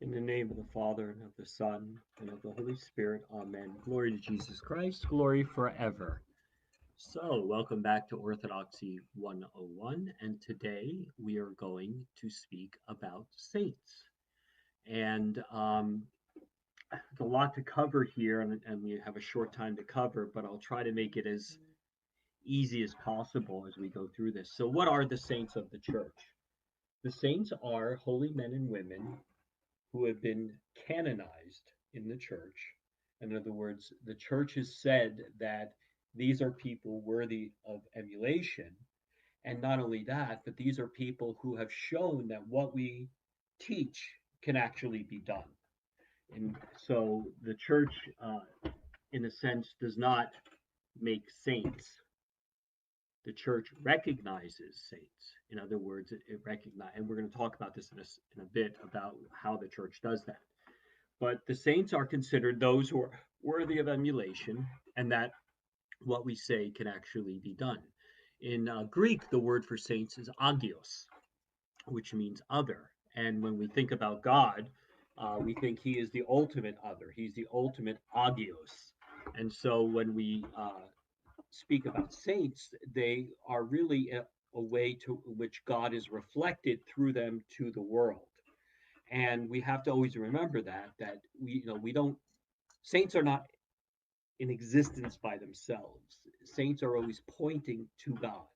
In the name of the Father, and of the Son, and of the Holy Spirit, Amen. Glory to Jesus Christ, glory forever. So, welcome back to Orthodoxy 101, and today we are going to speak about saints. And a lot to cover here, and we have a short time to cover, but I'll try to make it as easy as possible as we go through this. So, what are the saints of the church? The saints are holy men and women who have been canonized in the church. In other words, the church has said that these are people worthy of emulation. And not only that, but these are people who have shown that what we teach can actually be done. And so the church, in a sense, does not make saints. The church recognizes saints. In other words, it recognizes, and we're going to talk about this in a bit about how the church does that. But the saints are considered those who are worthy of emulation, and that what we say can actually be done. In Greek, the word for saints is agios, which means other. And when we think about God, we think he is the ultimate other. He's the ultimate agios. And so when we speak about saints, they are really a way to which God is reflected through them to the world. And we have to always remember that we don't saints are not in existence by themselves. Saints are always pointing to God.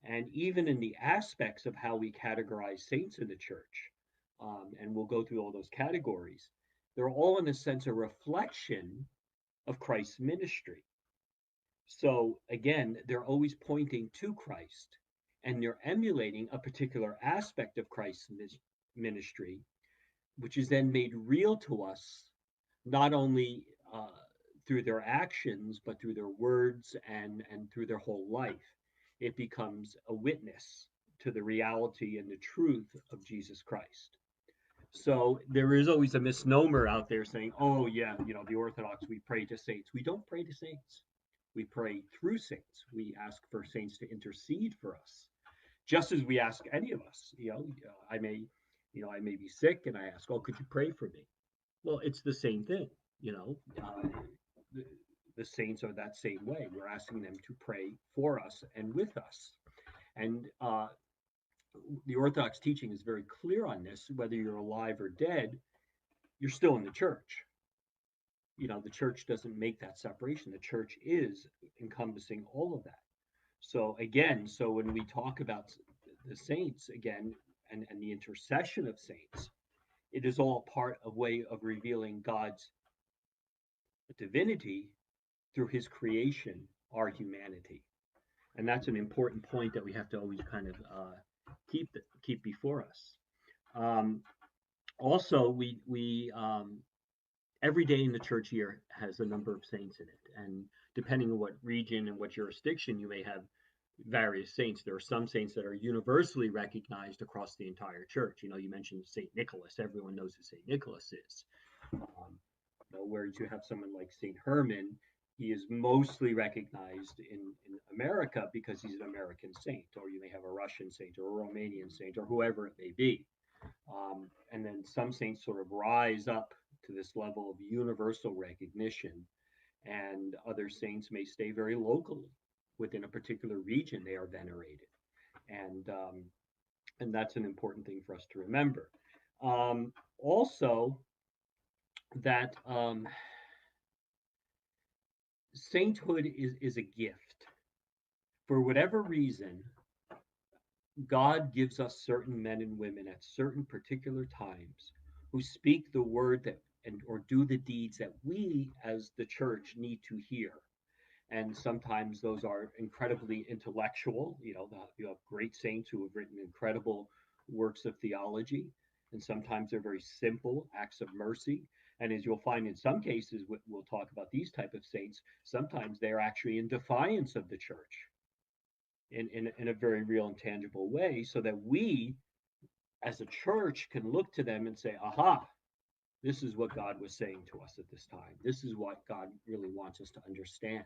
And even in the aspects of how we categorize saints in the church, and we'll go through all those categories, they're all in a sense a reflection of Christ's ministry. So again, they're always pointing to Christ, and they're emulating a particular aspect of Christ's ministry, which is then made real to us, not only through their actions, but through their words and through their whole life. It becomes a witness to the reality and the truth of Jesus Christ. So there is always a misnomer out there saying, oh, yeah, the Orthodox, we pray to saints. We don't pray to saints. We pray through saints. We ask for saints to intercede for us, just as we ask any of us. I may be sick, and I ask, oh, could you pray for me? Well, it's the same thing. The, the saints are that same way. We're asking them to pray for us and with us. And the Orthodox teaching is very clear on this. Whether you're alive or dead, you're still in the church. The church doesn't make that separation. The church is encompassing all of that. So again, when we talk about the saints again and the intercession of saints, it is all part of way of revealing God's divinity through his creation, our humanity. And that's an important point that we have to always kind of keep before us. Also, we every day in the church year has a number of saints in it, and depending on what region and what jurisdiction, you may have various saints. There are some saints that are universally recognized across the entire church. You mentioned Saint Nicholas. Everyone knows who Saint Nicholas is. Whereas you have someone like Saint Herman, he is mostly recognized in America because he's an American saint, or you may have a Russian saint or a Romanian saint or whoever it may be. And then some saints sort of rise up to this level of universal recognition, and other saints may stay very locally within a particular region they are venerated, and that's an important thing for us to remember. Also, that sainthood is a gift. For whatever reason, God gives us certain men and women at certain particular times who speak the word that or do the deeds that we as the church need to hear. And sometimes those are incredibly intellectual. You have great saints who have written incredible works of theology, and sometimes they're very simple acts of mercy. And as you'll find in some cases, we'll talk about these type of saints, sometimes they're actually in defiance of the church in a very real and tangible way, so that we as a church can look to them and say, aha, this is what God was saying to us at this time. This is what God really wants us to understand.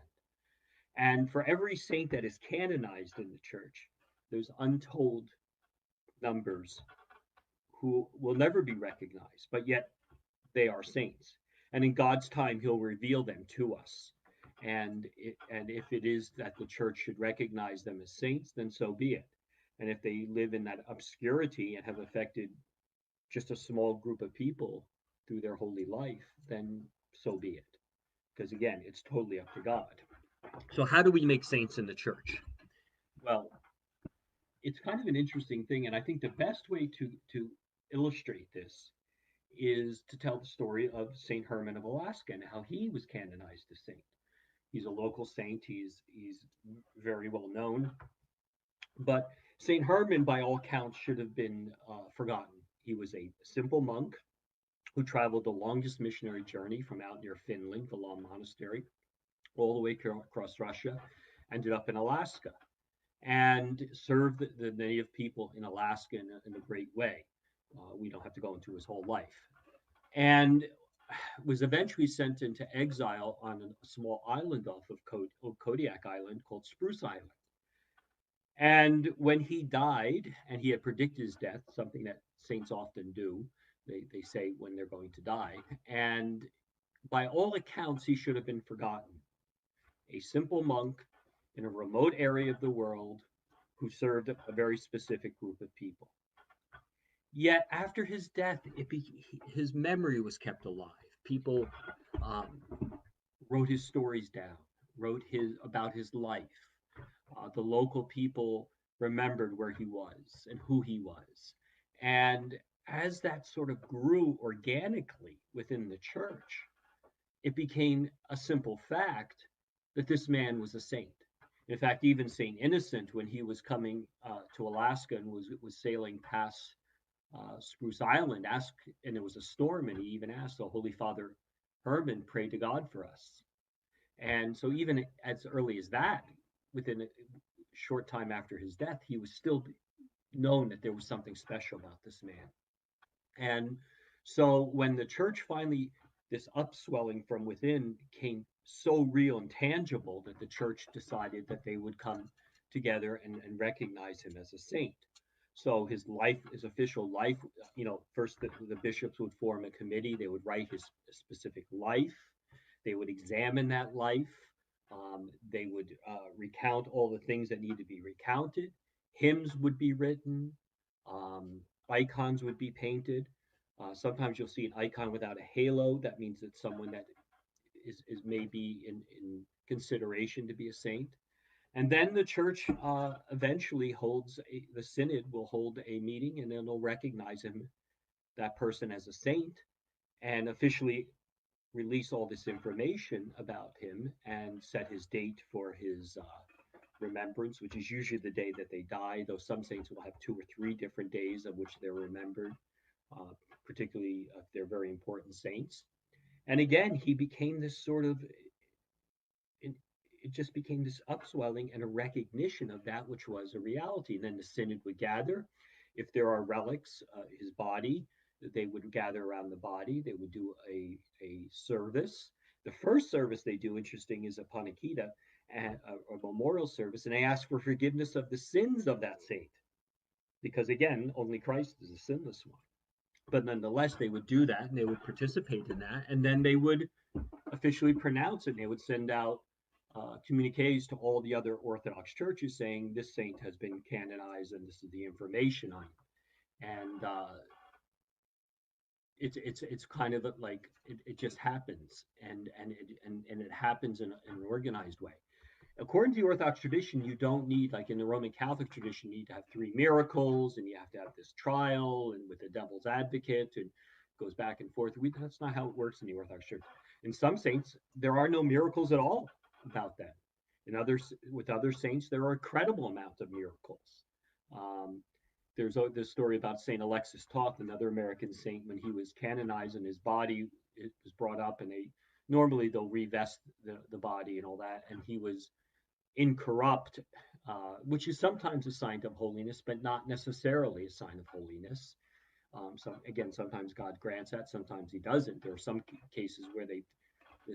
And for every saint that is canonized in the church, there's untold numbers who will never be recognized, but yet they are saints. And in God's time, He'll reveal them to us. And if it is that the church should recognize them as saints, then so be it. And if they live in that obscurity and have affected just a small group of people through their holy life, then so be it. Because again, it's totally up to God. So, how do we make saints in the church? Well, it's kind of an interesting thing, and I think the best way to illustrate this is to tell the story of Saint Herman of Alaska and how he was canonized as saint. He's a local saint. He's very well known, but Saint Herman, by all counts, should have been forgotten. He was a simple monk who traveled the longest missionary journey from out near Finland, the Long Monastery, all the way across Russia, ended up in Alaska, and served the native people in Alaska in a great way. We don't have to go into his whole life. And was eventually sent into exile on a small island off of Kodiak Island called Spruce Island. And when he died, and he had predicted his death, something that saints often do, they say when they're going to die, and by all accounts, he should have been forgotten. A simple monk in a remote area of the world who served a very specific group of people. Yet after his death, his memory was kept alive. People um, wrote his stories down, wrote about his life. The local people remembered where he was and who he was. And as that sort of grew organically within the church, it became a simple fact that this man was a saint. In fact, even Saint Innocent, when he was coming to Alaska and was sailing past Spruce Island, asked, and there was a storm, and he even asked, "The Holy Father Herman, pray to God for us." And so, even as early as that, within a short time after his death, he was still known that there was something special about this man. And so, when the church finally, this upswelling from within came so real and tangible that the church decided that they would come together and recognize him as a saint. So his life, his official life, first the bishops would form a committee. They would write his specific life. They would examine that life. They would recount all the things that need to be recounted. Hymns would be written. Icons would be painted. Sometimes you'll see an icon without a halo. That means that someone that is maybe in consideration to be a saint. And then the church eventually the synod will hold a meeting, and then they'll recognize that person as a saint, and officially release all this information about him and set his date for his remembrance, which is usually the day that they die, though some saints will have 2 or 3 different days of which they're remembered, particularly if they're very important saints. And again, he became this sort of it just became this upswelling and a recognition of that which was a reality. And then the synod would gather. If there are relics, his body, they would gather around the body. They would do a service. The first service they do, interesting, is a panikita, a memorial service, and they ask for forgiveness of the sins of that saint. Because again, only Christ is a sinless one. But nonetheless, they would do that and they would participate in that. And then they would officially pronounce it. And they would send out communiques to all the other Orthodox churches saying this saint has been canonized and this is the information on it. And it's kind of like it just happens, and it happens in an organized way. According to the Orthodox tradition, you don't need, like in the Roman Catholic tradition, you need to have 3 miracles, and you have to have this trial, and with the devil's advocate, and it goes back and forth. That's not how it works in the Orthodox Church. In some saints, there are no miracles at all about them. With other saints, there are incredible amounts of miracles. There's this story about Saint Alexis Toth, another American saint, when he was canonized and his body was brought up, and normally they'll revest the body and all that, and he was incorrupt, which is sometimes a sign of holiness, but not necessarily a sign of holiness. Sometimes God grants that, sometimes He doesn't. There are some cases where the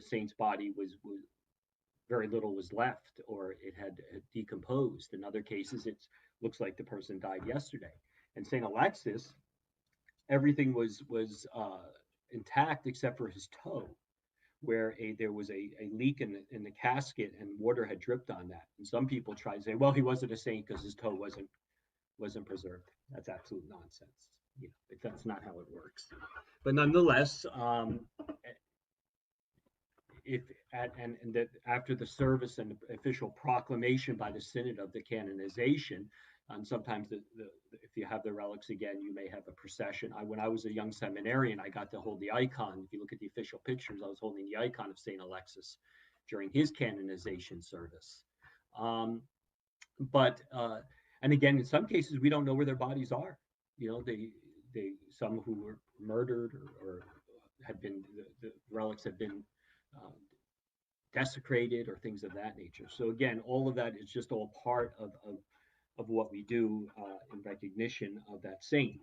saint's body was very little was left, or it had decomposed. In other cases, it looks like the person died yesterday. And Saint Alexis, everything was intact except for his toe, where there was a leak in the casket and water had dripped on that. And some people try to say, well, he wasn't a saint because his toe wasn't preserved. That's absolute nonsense. You know, that's not how it works. But nonetheless, if and that after the service and the official proclamation by the synod of the canonization, sometimes if you have the relics again, you may have a procession. When I was a young seminarian, I got to hold the icon. If you look at the official pictures, I was holding the icon of Saint Alexis during his canonization service. But and again, in some cases, we don't know where their bodies are. You know, they some who were murdered or had been the relics have been uh, desecrated or things of that nature. So again, all of that is just all part of what we do in recognition of that saint.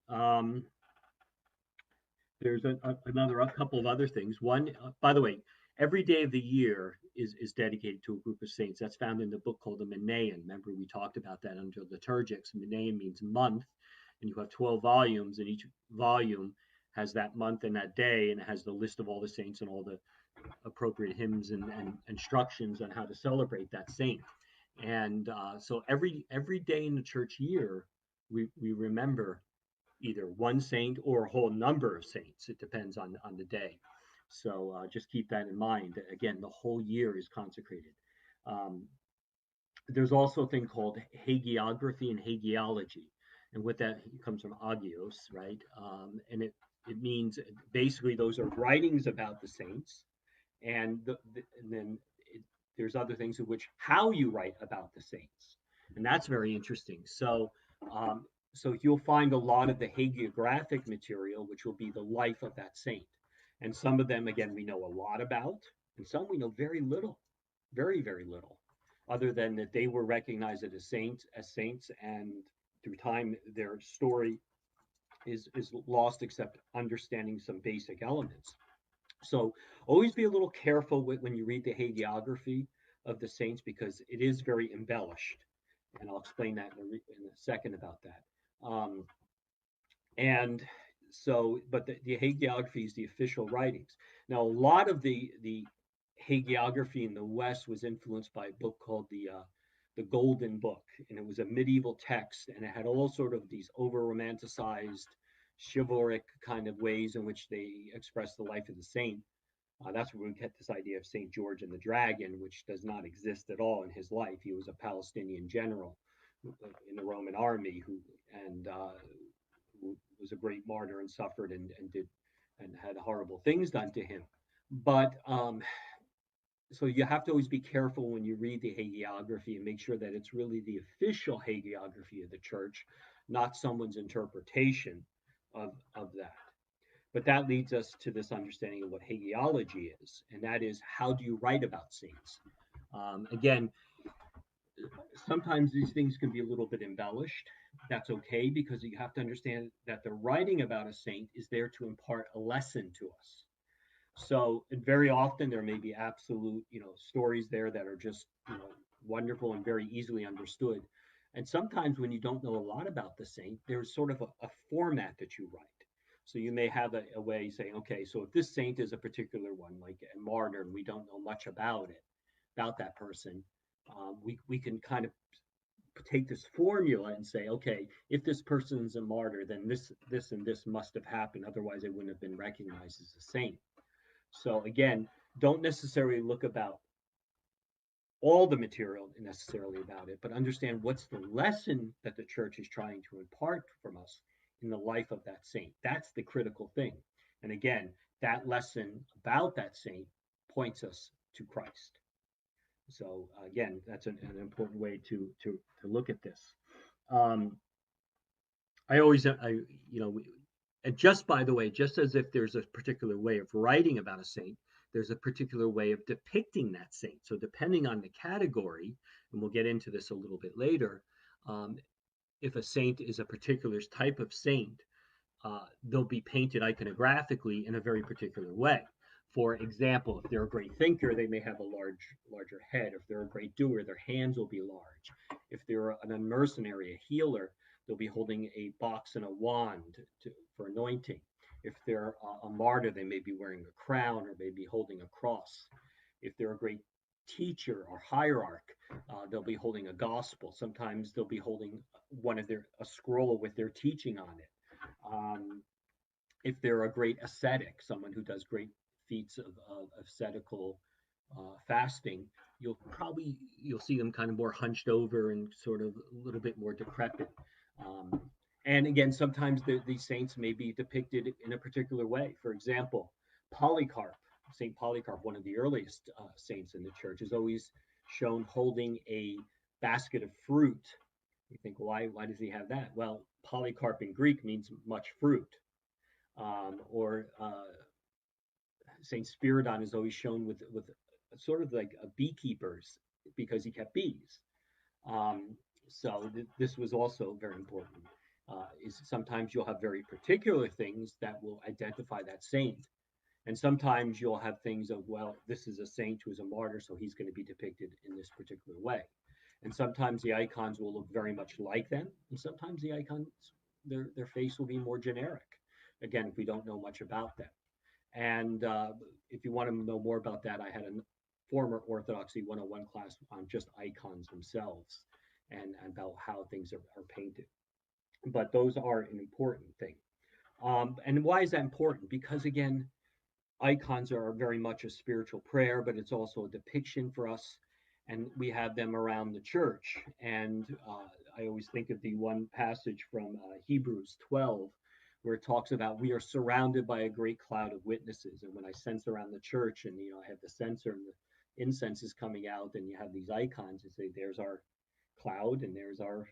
Um, there's another a couple of other things. One, by the way, every day of the year is dedicated to a group of saints. That's found in the book called the Manaean. Remember, we talked about that under liturgics. Manaean means month, and you have 12 volumes, and each volume has that month and that day, and it has the list of all the saints and all the appropriate hymns and instructions on how to celebrate that saint. And so every day in the church year, we remember either one saint or a whole number of saints. It depends on the day. So just keep that in mind. Again, the whole year is consecrated. Um, there's also a thing called hagiography and hagiology, and with that comes from agios, right? And it means basically those are writings about the saints, and and then there's other things in which how you write about the saints, and that's very interesting. Um, so you'll find a lot of the hagiographic material, which will be the life of that saint, and some of them, again, we know a lot about, and some we know very little, very little, other than that they were recognized as saints, and through time their story is lost, except understanding some basic elements. So always be a little careful when you read the hagiography of the saints because it is very embellished, and I'll explain that in a second about that. And so, but the hagiography is the official writings. Now, a lot of the hagiography in the West was influenced by a book called the Golden Book, and it was a medieval text, and it had all sort of these over romanticized, chivalric kind of ways in which they express the life of the saint. That's where we get this idea of St. George and the Dragon, which does not exist at all in his life. He was a Palestinian general in the Roman army who was a great martyr and suffered and had horrible things done to him. But so you have to always be careful when you read the hagiography and make sure that it's really the official hagiography of the church, not someone's interpretation of that. But that leads us to this understanding of what hagiology is, and that is how do you write about saints? Again, sometimes these things can be a little bit embellished. That's okay because you have to understand that the writing about a saint is there to impart a lesson to us. So, and very often there may be absolute, stories there that are just, wonderful and very easily understood. And sometimes when you don't know a lot about the saint, there's sort of a format that you write. So you may have a way saying, okay, so if this saint is a particular one, like a martyr, and we don't know much about it, about that person, we can kind of take this formula and say, okay, if this person's a martyr, then this and this must have happened. Otherwise, they wouldn't have been recognized as a saint. So again, don't necessarily look about all the material necessarily about it, but understand what's the lesson that the church is trying to impart from us in the life of that saint. That's the critical thing. And again, that lesson about that saint points us to Christ. So again, that's an important way to look at this. Um, I always, and just by the way, just as if there's a particular way of writing about a saint, there's a particular way of depicting that saint. So depending on the category, and we'll get into this a little bit later, um, if a saint is a particular type of saint, they'll be painted iconographically in a very particular way. For example, if they're a great thinker, they may have a larger head. If they're a great doer, their hands will be large. If they're a mercenary, a healer, they'll be holding a box and a wand for anointing. If they're a martyr, they may be wearing a crown or maybe holding a cross. If they're a great teacher or hierarch, they'll be holding a gospel. Sometimes they'll be holding a scroll with their teaching on it. If they're a great ascetic, someone who does great feats of ascetical fasting, you'll see them kind of more hunched over and sort of a little bit more decrepit. Um, and again, sometimes these saints may be depicted in a particular way. For example, Polycarp, Saint Polycarp, one of the earliest saints in the church, is always shown holding a basket of fruit. You think, why does he have that? Well, Polycarp in Greek means much fruit. Or Saint Spiridon is always shown with sort of like a beekeeper's, because he kept bees. So this was also very important. Is sometimes you'll have very particular things that will identify that saint, and sometimes you'll have things of, well, this is a saint who is a martyr, so he's going to be depicted in this particular way. And sometimes the icons will look very much like them, and sometimes the icons, their face will be more generic. Again, if we don't know much about them. And if you want to know more about that, I had a former Orthodoxy 101 class on just icons themselves and about how things are painted. But those are an important thing. And why is that important? Because again, icons are very much a spiritual prayer, but it's also a depiction for us. And we have them around the church. And I always think of the one passage from Hebrews 12, where it talks about we are surrounded by a great cloud of witnesses. And when I sense around the church, and I have the censer and the incense is coming out, and you have these icons, you say, there's our cloud, and there's our,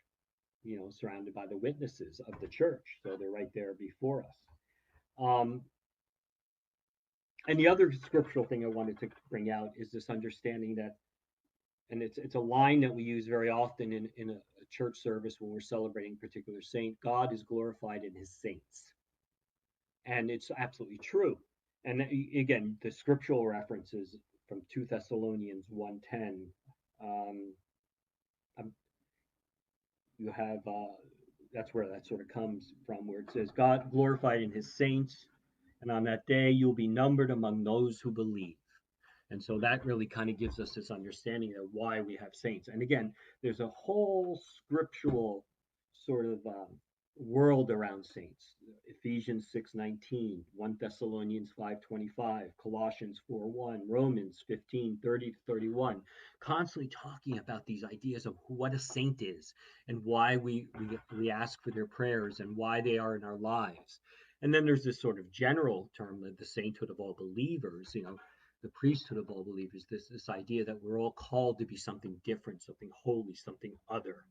surrounded by the witnesses of the church. So they're right there before us. And the other scriptural thing I wanted to bring out is this understanding that, and it's a line that we use very often in a church service when we're celebrating a particular saint: God is glorified in his saints. And it's absolutely true. And again, the scriptural references from 2 Thessalonians 1:10, you have, that's where that sort of comes from, where it says, God glorified in his saints, and on that day you'll be numbered among those who believe. And so that really kind of gives us this understanding of why we have saints. And again, there's a whole scriptural sort of world around saints. Ephesians 6:19, 1 Thessalonians 5:25, Colossians 4:1, Romans 15:30-31, constantly talking about these ideas of what a saint is and why we ask for their prayers and why they are in our lives. And then there's this sort of general term of the sainthood of all believers, the priesthood of all believers, this idea that we're all called to be something different, something holy, something other.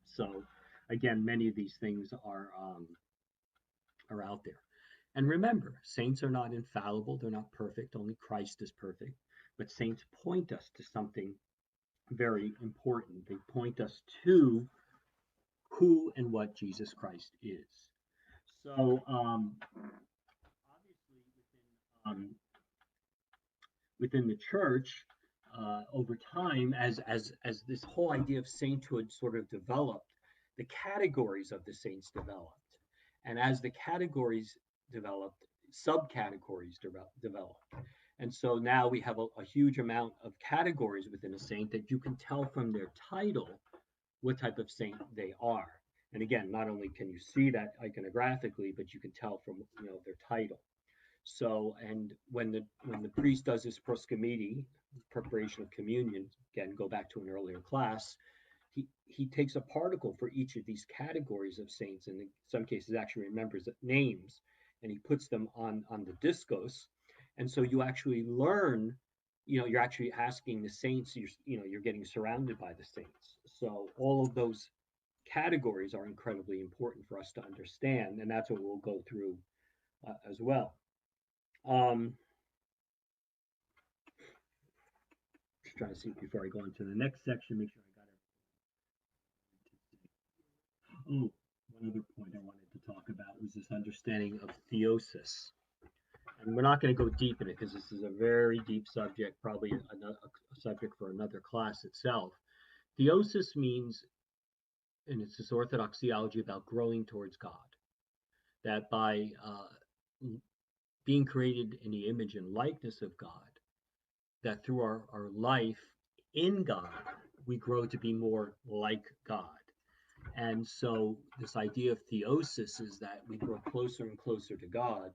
So again, many of these things are out there. And remember, saints are not infallible, they're not perfect, only Christ is perfect. But saints point us to something very important. They point us to who and what Jesus Christ is. So obviously within the church, over time, as this whole idea of sainthood sort of developed, the categories of the saints developed, and as the categories developed, subcategories developed, and so now we have a huge amount of categories within a saint that you can tell from their title what type of saint they are. And again, not only can you see that iconographically, but you can tell from their title. So, and when the priest does his proscomidi, preparation of communion, again, go back to an earlier class, he takes a particle for each of these categories of saints, and in some cases actually remembers names, and he puts them on the discos. And so you actually learn, you're actually asking the saints, you're getting surrounded by the saints. So all of those categories are incredibly important for us to understand, and that's what we'll go through as well. Just trying to see before I go into the next section, make sure I got everything. Oh, one other point I wanted to talk about was this understanding of theosis. And we're not going to go deep in it because this is a very deep subject, probably a subject for another class itself. Theosis means, and it's this Orthodox theology about growing towards God, that by being created in the image and likeness of God, that through our life in God, we grow to be more like God. And so this idea of theosis is that we grow closer and closer to God,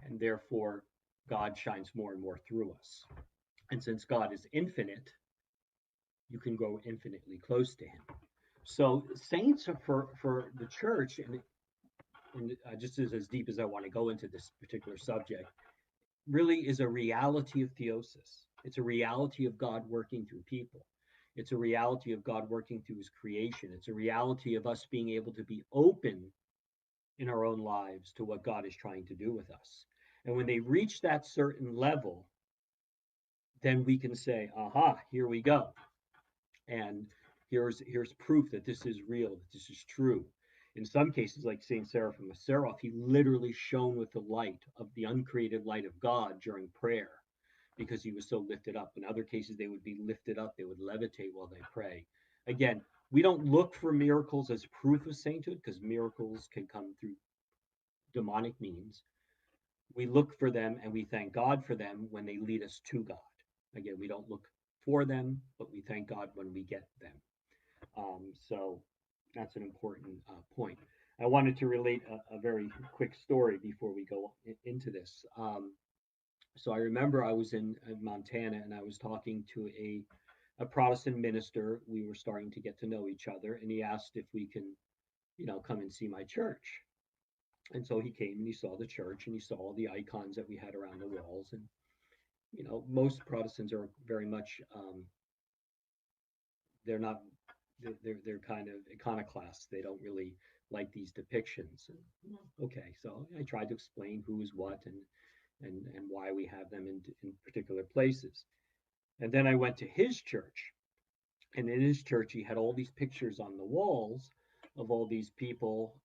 and therefore God shines more and more through us. And since God is infinite, you can grow infinitely close to him. So saints are for the church, and just as deep as I want to go into this particular subject, really is a reality of theosis. It's a reality of God working through people. It's a reality of God working through his creation. It's a reality of us being able to be open in our own lives to what God is trying to do with us. And when they reach that certain level, then we can say, aha, here we go. And here's proof that this is real, that this is true. In some cases, like Saint Seraphim of Seraph, he literally shone with the light of the uncreated light of God during prayer because he was so lifted up. In other cases, they would be lifted up, they would levitate while they pray. Again, we don't look for miracles as proof of sainthood because miracles can come through demonic means. We look for them and we thank God for them when they lead us to God. Again, we don't look for them, but we thank God when we get them. So that's an important point. I wanted to relate a very quick story before we go into this. So I remember I was in Montana and I was talking to a Protestant minister. We were starting to get to know each other, and he asked if we can, come and see my church. And so he came and he saw the church and he saw all the icons that we had around the walls. And most Protestants are very much they're not they're kind of iconoclasts. They don't really like these depictions. And, okay, so I tried to explain who is what and why we have them in particular places. And then I went to his church, and in his church he had all these pictures on the walls of all these people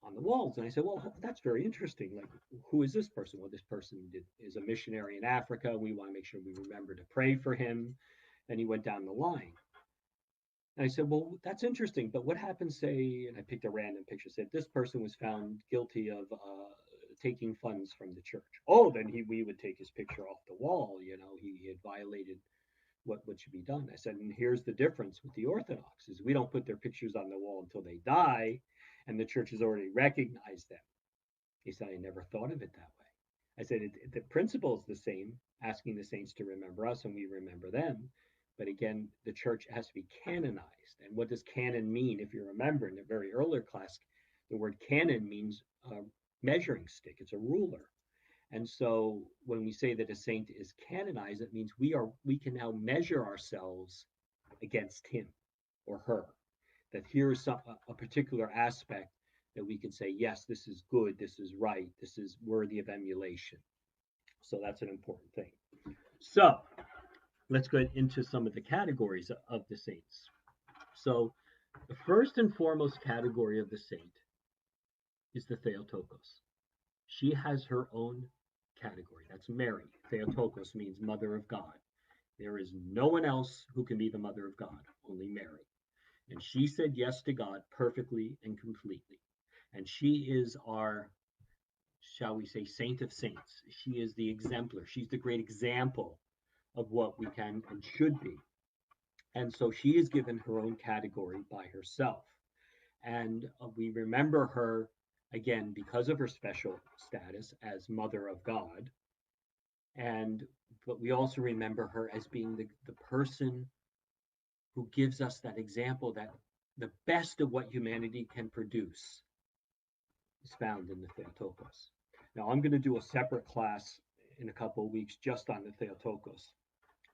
on the walls. And I said, well, that's very interesting. Like, who is this person? Well, this person is a missionary in Africa. We want to make sure we remember to pray for him. And he went down the line. And I said, well, that's interesting, but what happens, say, and I picked a random picture, said this person was found guilty of taking funds from the church. Oh, then we would take his picture off the wall. He had violated what should be done. I said, and here's the difference with the Orthodox is we don't put their pictures on the wall until they die, and the church has already recognized them. He said, I never thought of it that way. I said, the principle is the same, asking the saints to remember us and we remember them. But again, the church has to be canonized. And what does canon mean? If you remember in a very earlier class, the word canon means a measuring stick. It's a ruler. And so when we say that a saint is canonized, it means we can now measure ourselves against him or her. That here's a particular aspect that we can say, yes, this is good, this is right, this is worthy of emulation. So that's an important thing. So let's go into some of the categories of the saints. So the first and foremost category of the saint is the Theotokos. She has her own category. That's Mary. Theotokos means mother of God. There is no one else who can be the mother of God, only Mary. And she said yes to God perfectly and completely. And she is our, shall we say, saint of saints. She is the exemplar. She's the great example of what we can and should be. And so she is given her own category by herself. And we remember her, again, because of her special status as Mother of God. But we also remember her as being the person who gives us that example that the best of what humanity can produce is found in the Theotokos. Now, I'm going to do a separate class in a couple of weeks just on the Theotokos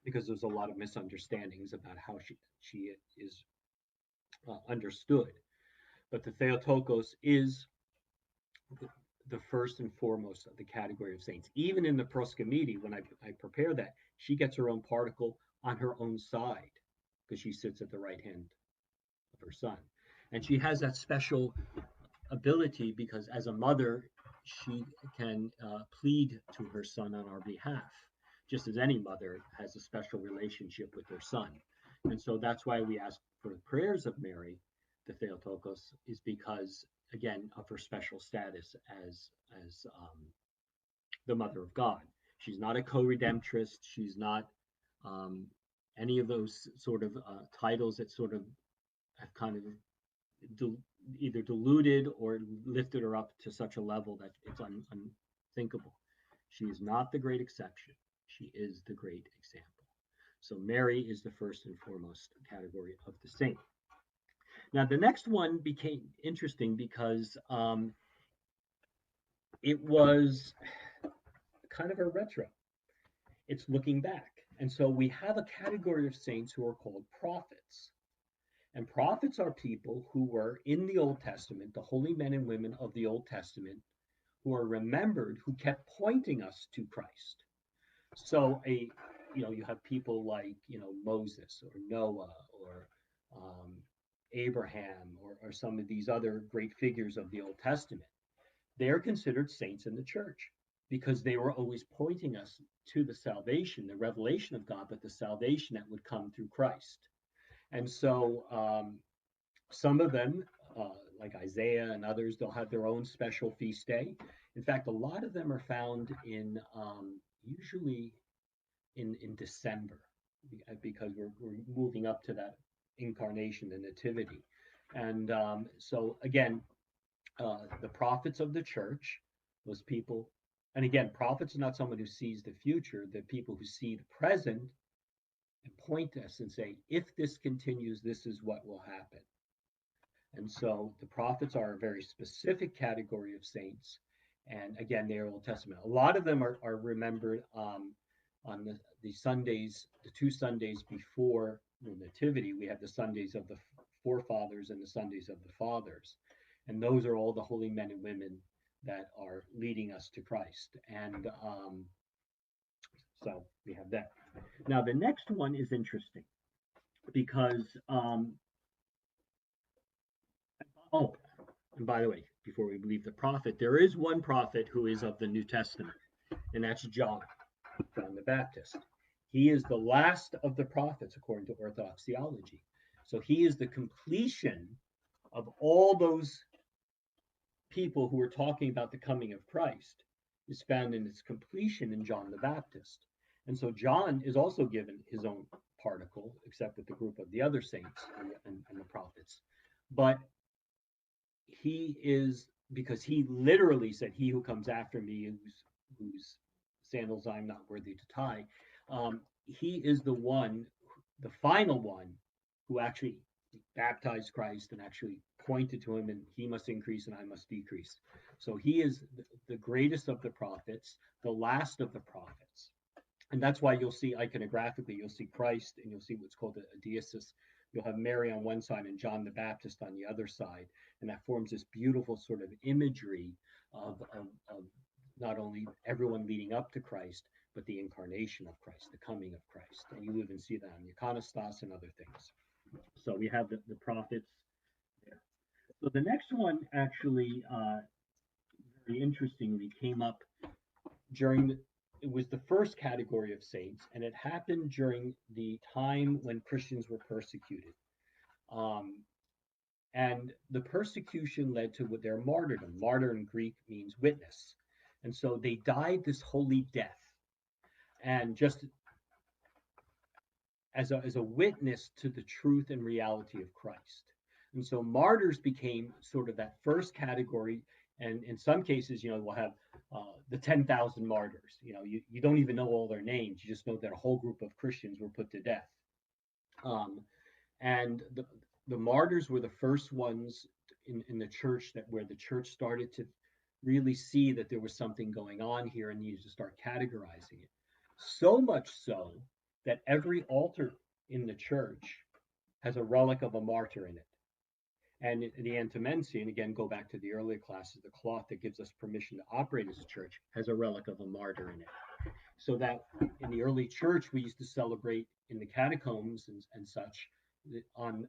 because there's a lot of misunderstandings about how she is understood. But the Theotokos is the first and foremost of the category of saints. Even in the Proskymedes, when I prepare that, she gets her own particle on her own side because she sits at the right hand of her son. And she has that special ability because as a mother, she can plead to her son on our behalf, just as any mother has a special relationship with her son. And so that's why we ask for the prayers of Mary, the Theotokos, is because, again, of her special status as the Mother of God. She's not a co-redemptress. She's not um, any of those sort of titles that sort of have kind of either diluted or lifted her up to such a level that it's unthinkable. She is not the great exception. She is the great example. So Mary is the first and foremost category of the saint. Now the next one became interesting because it was kind of a retro. It's looking back. And so we have a category of saints who are called prophets. And prophets are people who were in the Old Testament, the holy men and women of the Old Testament, who are remembered, who kept pointing us to Christ. So you have people like Moses or Noah or Abraham or some of these other great figures of the Old Testament. They are considered saints in the church because they were always pointing us to the salvation, the revelation of God, but the salvation that would come through Christ. And so some of them, like Isaiah and others, they'll have their own special feast day. In fact, a lot of them are found in usually in December because we're moving up to that incarnation, the nativity. And so again, the prophets of the church, those people, and again, prophets are not someone who sees the future, the people who see the present and point to us and say, if this continues, this is what will happen. And so the prophets are a very specific category of saints. And again, they are Old Testament. A lot of them are remembered on the Sundays, the 2 Sundays before the Nativity. We have the Sundays of the forefathers and the Sundays of the fathers. And those are all the holy men and women that are leading us to Christ. And so we have that. Now, the next one is interesting because, oh, and by the way, before we leave the prophet, there is one prophet who is of the New Testament, and that's John the Baptist. He is the last of the prophets according to Orthodox theology. So he is the completion of all those people who are talking about the coming of Christ, is found in its completion in John the Baptist. And so John is also given his own particle, except with the group of the other saints and the prophets. But he is, because he literally said, he who comes after me, whose sandals I'm not worthy to tie, he is the one, the final one, who actually baptized Christ and actually pointed to him, and he must increase and I must decrease. So he is the greatest of the prophets, the last of the prophets. And that's why you'll see iconographically, you'll see Christ and you'll see what's called a Theosis. You'll have Mary on one side and John the Baptist on the other side. And that forms this beautiful sort of imagery of not only everyone leading up to Christ, but the incarnation of Christ, the coming of Christ. And you even see that on the iconostas and other things. So we have the prophets there. So the next one actually very interestingly came up it was the first category of saints, and it happened during the time when Christians were persecuted. And the persecution led to their martyrdom. Martyr in Greek means witness. And so they died this holy death. And just as a witness to the truth and reality of Christ. And so martyrs became sort of that first category. And in some cases, we'll have the 10,000 martyrs. You don't even know all their names. You just know that a whole group of Christians were put to death. And the martyrs were the first ones in the church where the church started to really see that there was something going on here and needed to start categorizing it. So much so that every altar in the church has a relic of a martyr in it. And the antimensi, and again, go back to the earlier classes, the cloth that gives us permission to operate as a church has a relic of a martyr in it. So that in the early church, we used to celebrate in the catacombs and such on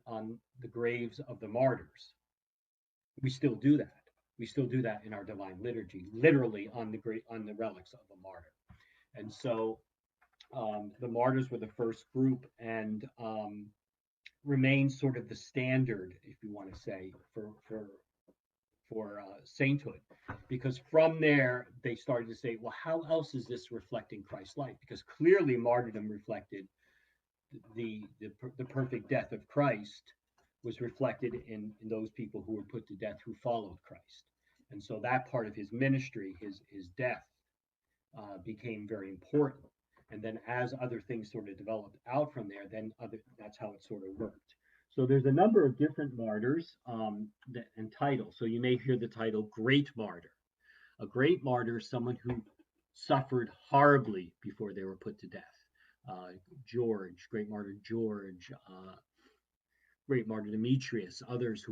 the graves of the martyrs. We still do that. We still do that in our divine liturgy, literally on the relics of a martyr. And so the martyrs were the first group, and remains sort of the standard, if you want to say, for sainthood, because from there they started to say, well, how else is this reflecting Christ's life? Because clearly martyrdom reflected the perfect death of Christ was reflected in those people who were put to death who followed Christ, and so that part of his ministry, his death, became very important. And then as other things sort of developed out from there, that's how it sort of worked. So there's a number of different martyrs and titles. So you may hear the title Great Martyr. A great martyr is someone who suffered horribly before they were put to death. Great martyr George, great martyr Demetrius, others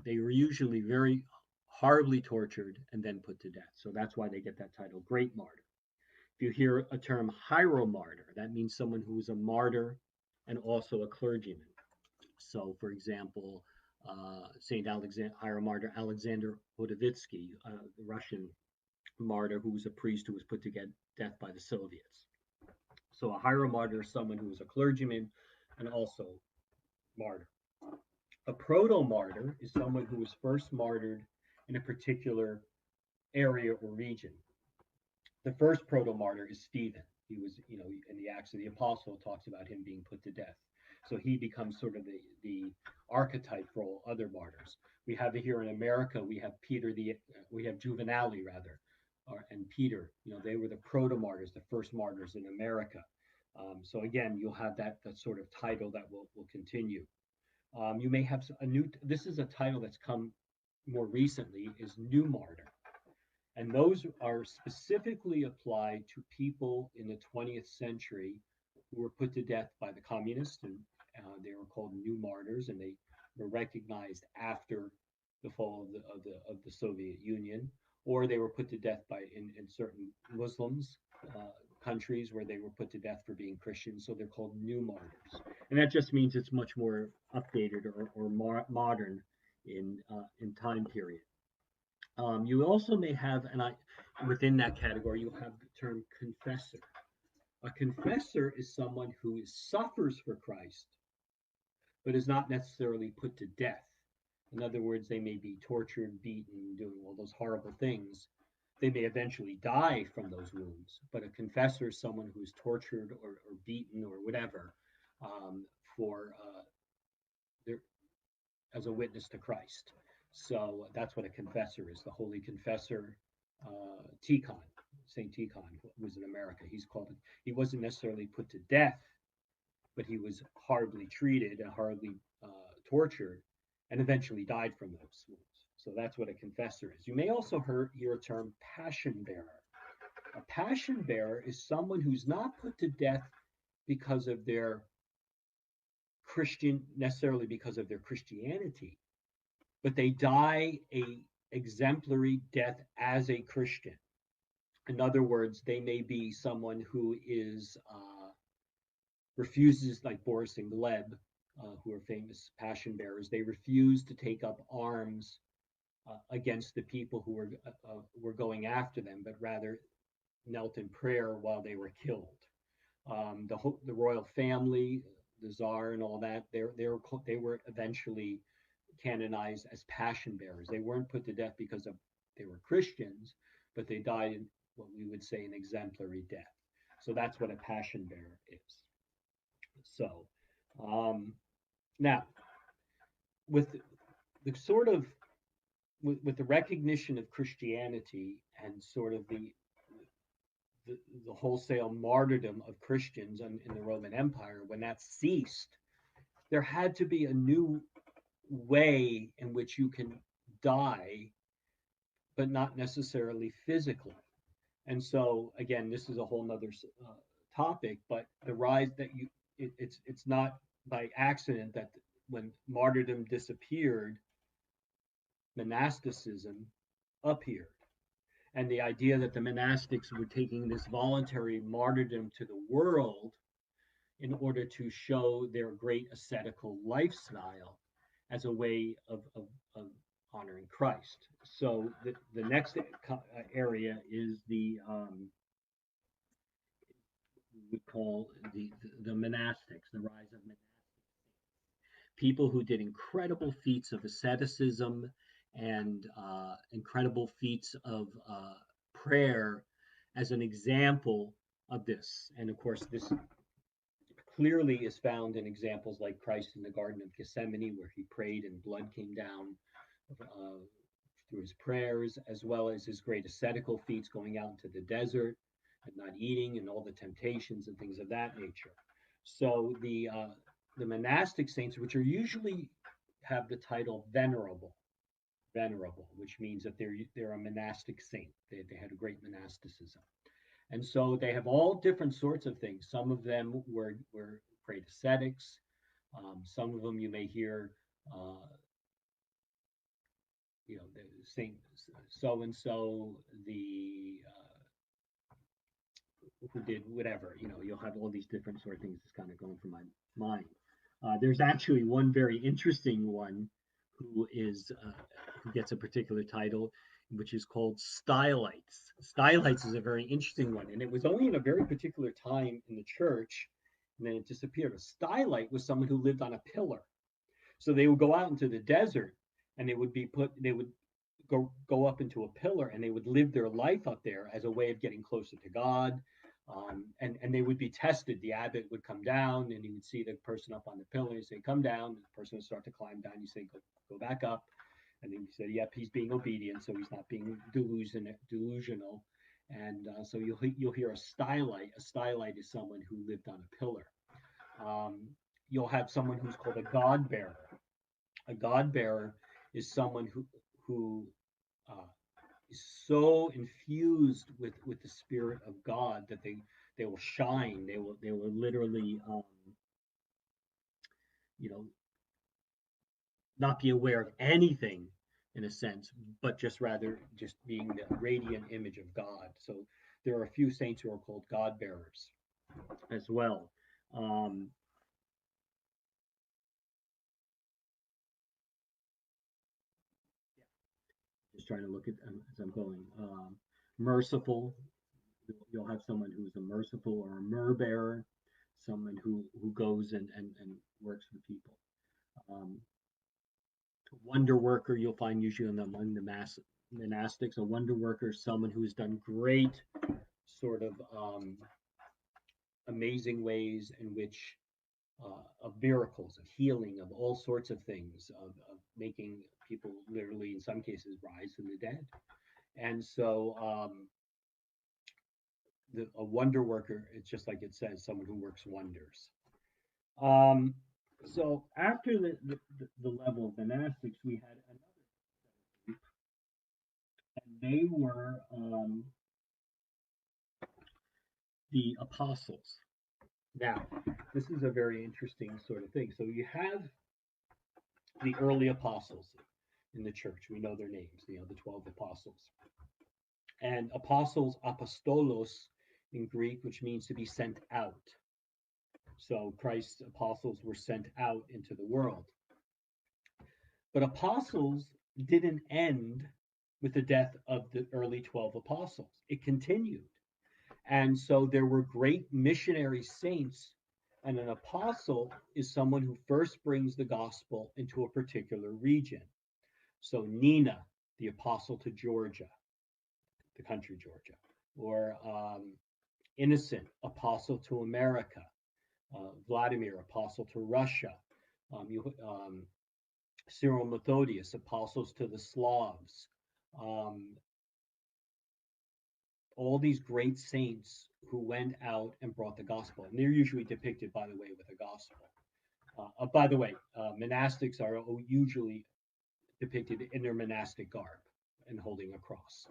they were usually very horribly tortured and then put to death. So that's why they get that title, Great Martyr. If you hear a term Hyrule Martyr, that means someone who was a martyr and also a clergyman. So, for example, Hyrule Martyr Alexander Hodovitsky, the Russian martyr who was a priest who was put to death by the Soviets. So a Hyrule Martyr is someone who was a clergyman and also martyr. A Proto Martyr is someone who was first martyred in a particular area or region. The first Proto Martyr is Stephen. He was, in the Acts of the Apostle, talks about him being put to death. So he becomes sort of the archetype for all other martyrs. We have it here in America. We have Juvenali rather, and Peter. They were the Proto Martyrs, the first martyrs in America. So again, you'll have that sort of title that will continue. You may have this is a title that's come more recently, is New Martyr. And those are specifically applied to people in the 20th century who were put to death by the communists, and they were called New Martyrs, and they were recognized after the fall of the Soviet Union, or they were put to death in certain Muslims countries where they were put to death for being Christians, so they're called New Martyrs, and that just means it's much more updated or modern in time period. You also may have, within that category, you'll have the term confessor. A confessor is someone who suffers for Christ, but is not necessarily put to death. In other words, they may be tortured, beaten, doing all those horrible things. They may eventually die from those wounds, but a confessor is someone who's tortured or beaten or whatever as a witness to Christ. So that's what a confessor is. The Holy Confessor, Tikhon, Saint Tikhon, was in America. He wasn't necessarily put to death, but he was horribly treated and horribly tortured, and eventually died from those wounds. So that's what a confessor is. You may also hear a term passion bearer. A passion bearer is someone who's not put to death because of their necessarily because of their Christianity, but they die a exemplary death as a Christian. In other words, they may be someone who refuses, like Boris and Gleb, who are famous passion bearers. They refuse to take up arms against the people who were going after them, but rather knelt in prayer while they were killed. The royal family, the Tsar, and all that, they were eventually canonized as passion bearers. They weren't put to death because they were Christians, but they died in what we would say an exemplary death. So that's what a passion bearer is. So now, with the sort of with the recognition of Christianity and sort of the wholesale martyrdom of Christians in the Roman Empire, when that ceased, there had to be a new way in which you can die, but not necessarily physically. And so, again, this is a whole nother topic, but the rise it's not by accident that when martyrdom disappeared, monasticism appeared. And the idea that the monastics were taking this voluntary martyrdom to the world in order to show their great ascetical lifestyle as a way of honoring Christ. So the next area is we call the monastics, the rise of monastic saints. people who did incredible feats of asceticism and incredible feats of prayer as an example of this. And of course, this clearly is found in examples like Christ in the Garden of Gethsemane, where he prayed and blood came down through his prayers, as well as his great ascetical feats going out into the desert and not eating and all the temptations and things of that nature. So the monastic saints, which are usually have the title venerable, which means that they're a monastic saint. They had a great monasticism. And so they have all different sorts of things. Some of them were great ascetics. Some of them you may hear, the Saint so and so, who did whatever. You'll have all these different sort of things that's kind of going through my mind. There's actually one very interesting one who gets a particular title, which is called Stylites. Stylites is a very interesting one, and it was only in a very particular time in the church, and then it disappeared. A stylite was someone who lived on a pillar. So they would go out into the desert, and they would go up into a pillar, and they would live their life up there as a way of getting closer to God. And they would be tested. The abbot would come down, and he would see the person up on the pillar. He'd say, "Come down." And the person would start to climb down. You say, "Go back up." And then he said, "Yep, he's being obedient, so he's not being delusional." And so you'll hear a stylite. A stylite is someone who lived on a pillar. You'll have someone who's called a god bearer. A god bearer is someone who is so infused with the Spirit of God that they will shine. They will literally not be aware of anything in a sense, but just being the radiant image of God. So there are a few saints who are called God bearers as well. Just trying to look at them as I'm going. Merciful. You'll have someone who's a merciful or a myrrh bearer, someone who goes and works for people. Wonder worker, you'll find usually among the monastics. A wonder worker is someone who's done great sort of amazing ways in which of miracles, of healing, of all sorts of things, of making people literally, in some cases, rise from the dead. And so a wonder worker, it's just like it says, someone who works wonders. So after the level of monastics, we had another group, and they were the apostles. Now, this is a very interesting sort of thing. So you have the early apostles in the church. We know their names, the 12 apostles. And apostles, apostolos in Greek, which means to be sent out. So Christ's apostles were sent out into the world. But apostles didn't end with the death of the early 12 apostles. It continued. And so there were great missionary saints, and an apostle is someone who first brings the gospel into a particular region. So Nina, the apostle to Georgia, the country Georgia, or Innocent, apostle to America, Vladimir, apostle to Russia, Cyril Methodius, apostles to the Slavs. All these great saints who went out and brought the gospel. And they're usually depicted, by the way, with a gospel. By the way, monastics are usually depicted in their monastic garb and holding a cross.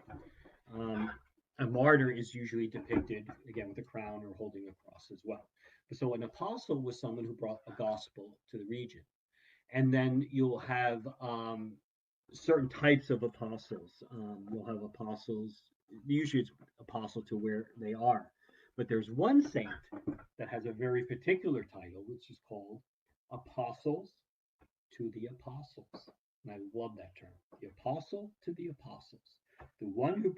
A martyr is usually depicted, again, with a crown or holding a cross as well. So an apostle was someone who brought a gospel to the region. And then you'll have certain types of apostles. You'll have apostles, usually it's apostle to where they are. But there's one saint that has a very particular title, which is called apostles to the apostles. And I love that term, the apostle to the apostles. The one who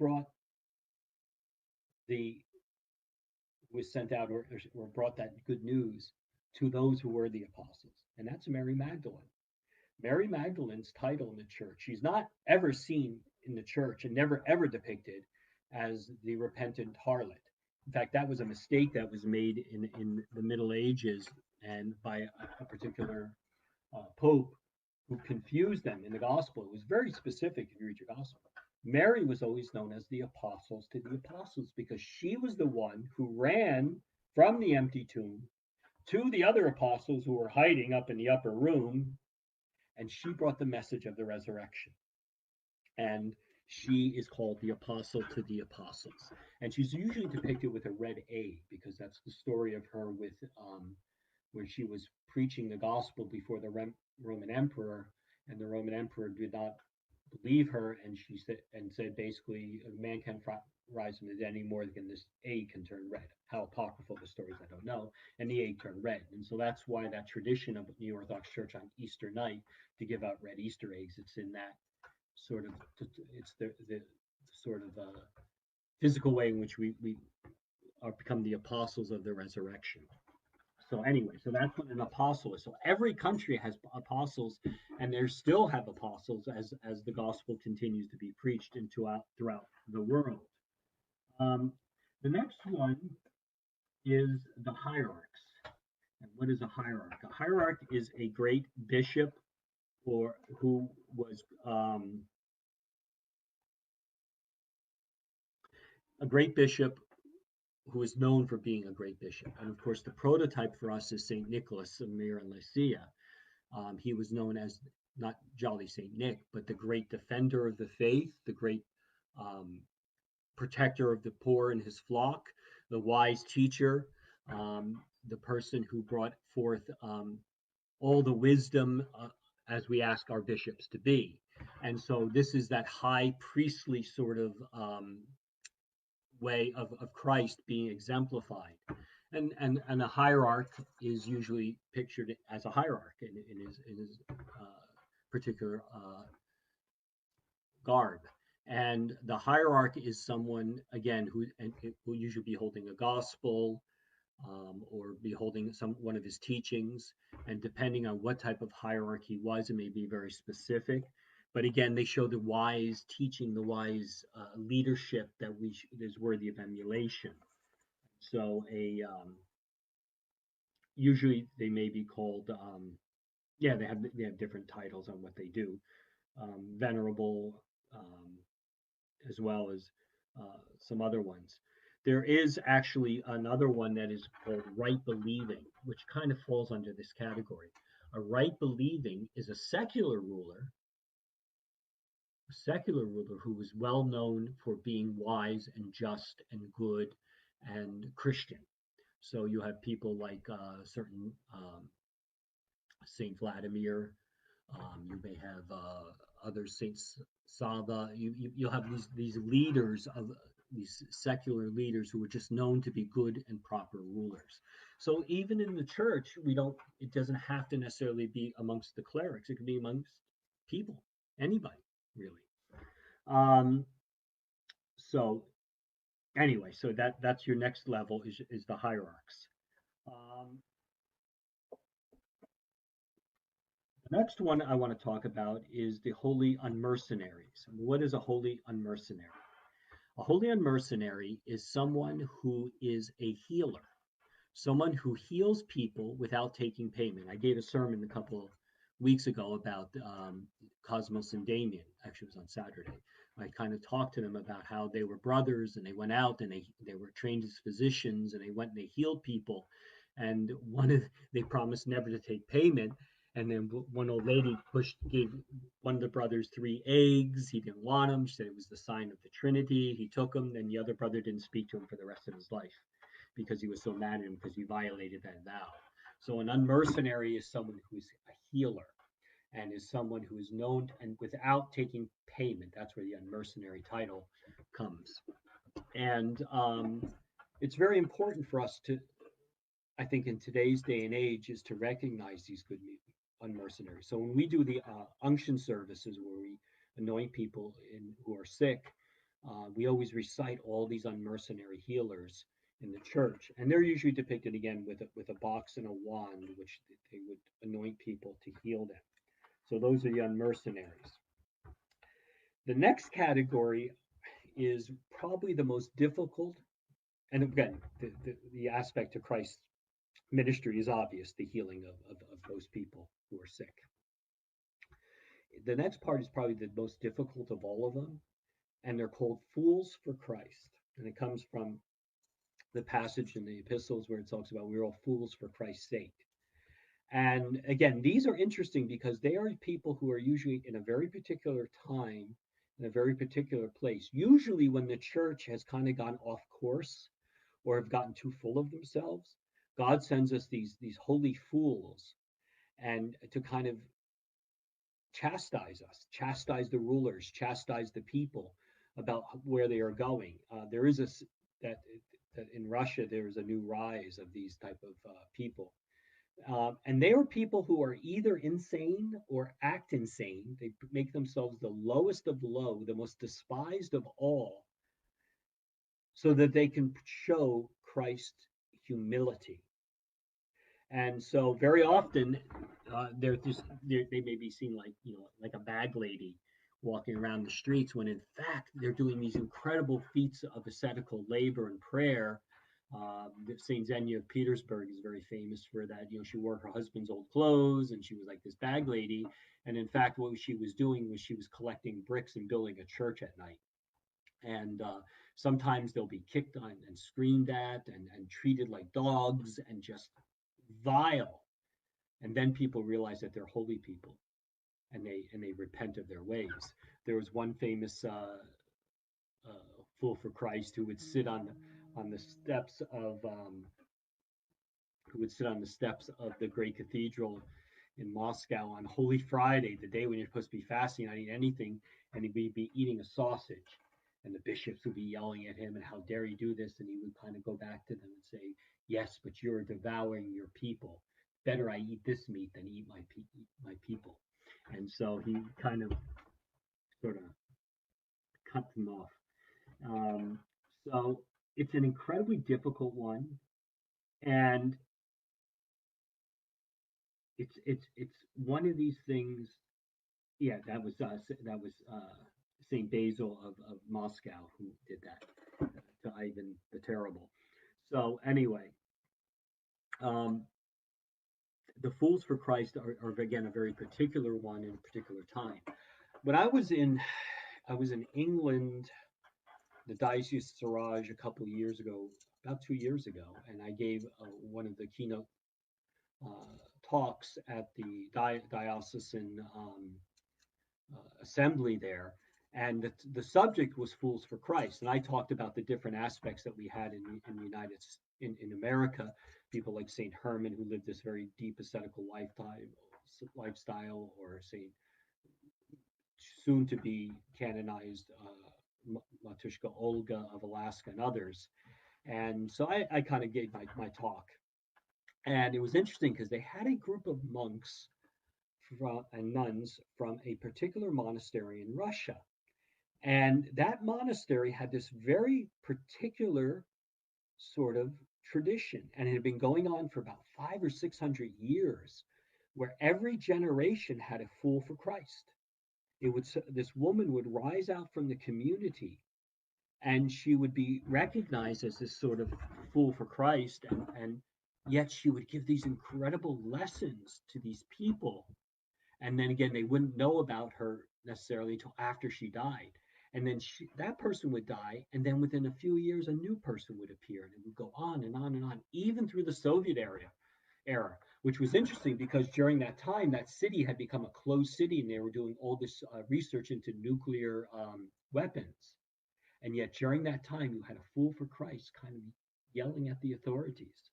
was sent out or brought that good news to those who were the apostles. and that's Mary Magdalene. Mary Magdalene's title in the church, she's not ever seen in the church and never ever depicted as the repentant harlot. In fact, that was a mistake that was made in the Middle Ages and by a particular pope who confused them in the gospel. It was very specific if you read your gospel. Mary was always known as the apostles to the apostles because she was the one who ran from the empty tomb to the other apostles who were hiding up in the upper room, and she brought the message of the resurrection. And she is called the apostle to the apostles. And she's usually depicted with a red A because that's the story of her with where she was preaching the gospel before the Roman emperor, and the Roman emperor did not believe her, and she said basically, a man can't rise from the dead any more than this egg can turn red. How apocryphal the story is, I don't know. And the egg turned red, and so that's why that tradition of the Orthodox Church on Easter night to give out red Easter eggs. It's in that sort of it's the sort of physical way in which we are become the apostles of the resurrection. So anyway, so that's what an apostle is. So every country has apostles, and they still have apostles as the gospel continues to be preached throughout the world. The next one is the hierarchs. And what is a hierarch? A hierarch is a great bishop, or who was a great bishop who is known for being a great bishop. And of course, the prototype for us is St. Nicholas of Myra and Lycia. He was known as not Jolly St. Nick, but the great defender of the faith, the great protector of the poor in his flock, the wise teacher, the person who brought forth all the wisdom as we ask our bishops to be. And so this is that high priestly sort of way of Christ being exemplified. And a hierarch is usually pictured as a hierarch in his particular garb. And the hierarch is someone, again, who will usually be holding a gospel or be holding one of his teachings. And depending on what type of hierarch he was, it may be very specific. But again, they show the wise teaching, the wise leadership that is worthy of emulation. So usually they may be called, they have different titles on what they do, venerable, as well as some other ones. There is actually another one that is called right believing, which kind of falls under this category. A right believing is a secular ruler who was well known for being wise and just and good and Christian. So you have people like certain Saint Vladimir. You may have other Saints Sava. You'll have these leaders of these secular leaders who are just known to be good and proper rulers. So even in the church, it doesn't have to necessarily be amongst the clerics. It could be amongst people, anybody really. So anyway, so that's your next level is the hierarchs. The next one I want to talk about is the holy unmercenaries. What is a holy unmercenary? A holy unmercenary is someone who is a healer, someone who heals people without taking payment. I gave a sermon a couple of weeks ago about Cosmos and Damien. Actually, it was on Saturday. I kind of talked to them about how they were brothers and they went out and they were trained as physicians and they went and they healed people. And they promised never to take payment. And then one old lady gave one of the brothers 3 eggs. He didn't want them. She said it was the sign of the Trinity. He took them. Then the other brother didn't speak to him for the rest of his life because he was so mad at him because he violated that vow. So an unmercenary is someone who's a healer and is someone who is known and without taking payment. That's where the unmercenary title comes. And it's very important for us to, I think in today's day and age, is to recognize these good unmercenaries. So when we do the unction services where we anoint people who are sick, we always recite all these unmercenary healers in the church, and they're usually depicted again with a box and a wand, which they would anoint people to heal them. So those are young mercenaries. The next category is probably the most difficult, and again, the aspect of Christ's ministry is obvious, the healing of those people who are sick. The next part is probably the most difficult of all of them, and they're called fools for Christ. And it comes from the passage in the epistles where it talks about we're all fools for Christ's sake. And again, these are interesting because they are people who are usually in a very particular time, in a very particular place. Usually when the church has kind of gone off course or have gotten too full of themselves, God sends us these holy fools and to kind of chastise us, chastise the rulers, chastise the people about where they are going. There is that in Russia there is a new rise of these type of people, and they are people who are either insane or act insane. They make themselves the lowest of low, the most despised of all, so that they can show Christ's humility. And so very often they may be seen like like a bag lady walking around the streets when in fact they're doing these incredible feats of ascetical labor and prayer. Saint Zenyatta Petersburg is very famous for that. She wore her husband's old clothes and she was like this bag lady. And in fact, what she was doing was she was collecting bricks and building a church at night. And sometimes they'll be kicked on and screamed at and treated like dogs and just vile. And then people realize that they're holy people, and they repent of their ways. There was one famous fool for Christ who would sit on the steps of the great cathedral in Moscow on Holy Friday, the day when you're supposed to be fasting, not eat anything, and he'd be eating a sausage. And the bishops would be yelling at him, and how dare you do this? And he would kind of go back to them and say, yes, but you're devouring your people. Better I eat this meat than eat my people. And so he kind of sort of cut them off. So it's an incredibly difficult one, and it's one of these things. Yeah, that was Saint Basil of Moscow who did that to Ivan the Terrible. So anyway, um, the Fools for Christ are again a very particular one in a particular time. When I was in England, the Diocese of Siraj a couple of years ago, about 2 years ago, and I gave one of the keynote talks at the diocesan assembly there, and the subject was Fools for Christ, and I talked about the different aspects that we had in America, people like Saint Herman who lived this very deep ascetical lifestyle, or Saint soon to be canonized Matushka Olga of Alaska and others. And so I kind of gave my talk. And it was interesting because they had a group of monks and nuns from a particular monastery in Russia. And that monastery had this very particular sort of tradition, and it had been going on for about 500 or 600 years, where every generation had a fool for Christ. This woman would rise out from the community, and she would be recognized as this sort of fool for Christ, and yet she would give these incredible lessons to these people. And then again, they wouldn't know about her necessarily until after she died. And then that person would die, and then within a few years, a new person would appear, and it would go on and on and on, even through the Soviet era, which was interesting because during that time, that city had become a closed city, and they were doing all this research into nuclear weapons. And yet, during that time, you had a fool for Christ kind of yelling at the authorities.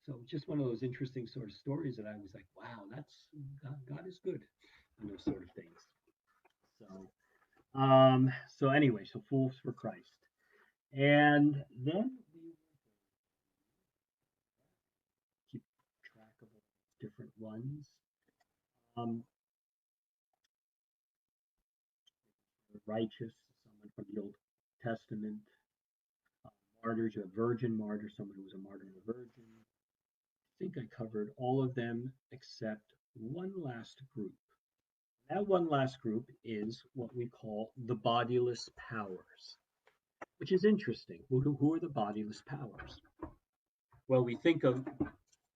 So just one of those interesting sort of stories that I was like, wow, that's God is good, and those sort of things. So anyway, so fools for Christ, and then we keep track of different ones. Um, righteous, someone from the Old Testament, Martyrs, you have virgin martyr, someone who was a martyr and a virgin. I think I covered all of them except one last group. That one last group is what we call the bodiless powers, which is interesting. Who are the bodiless powers? Well,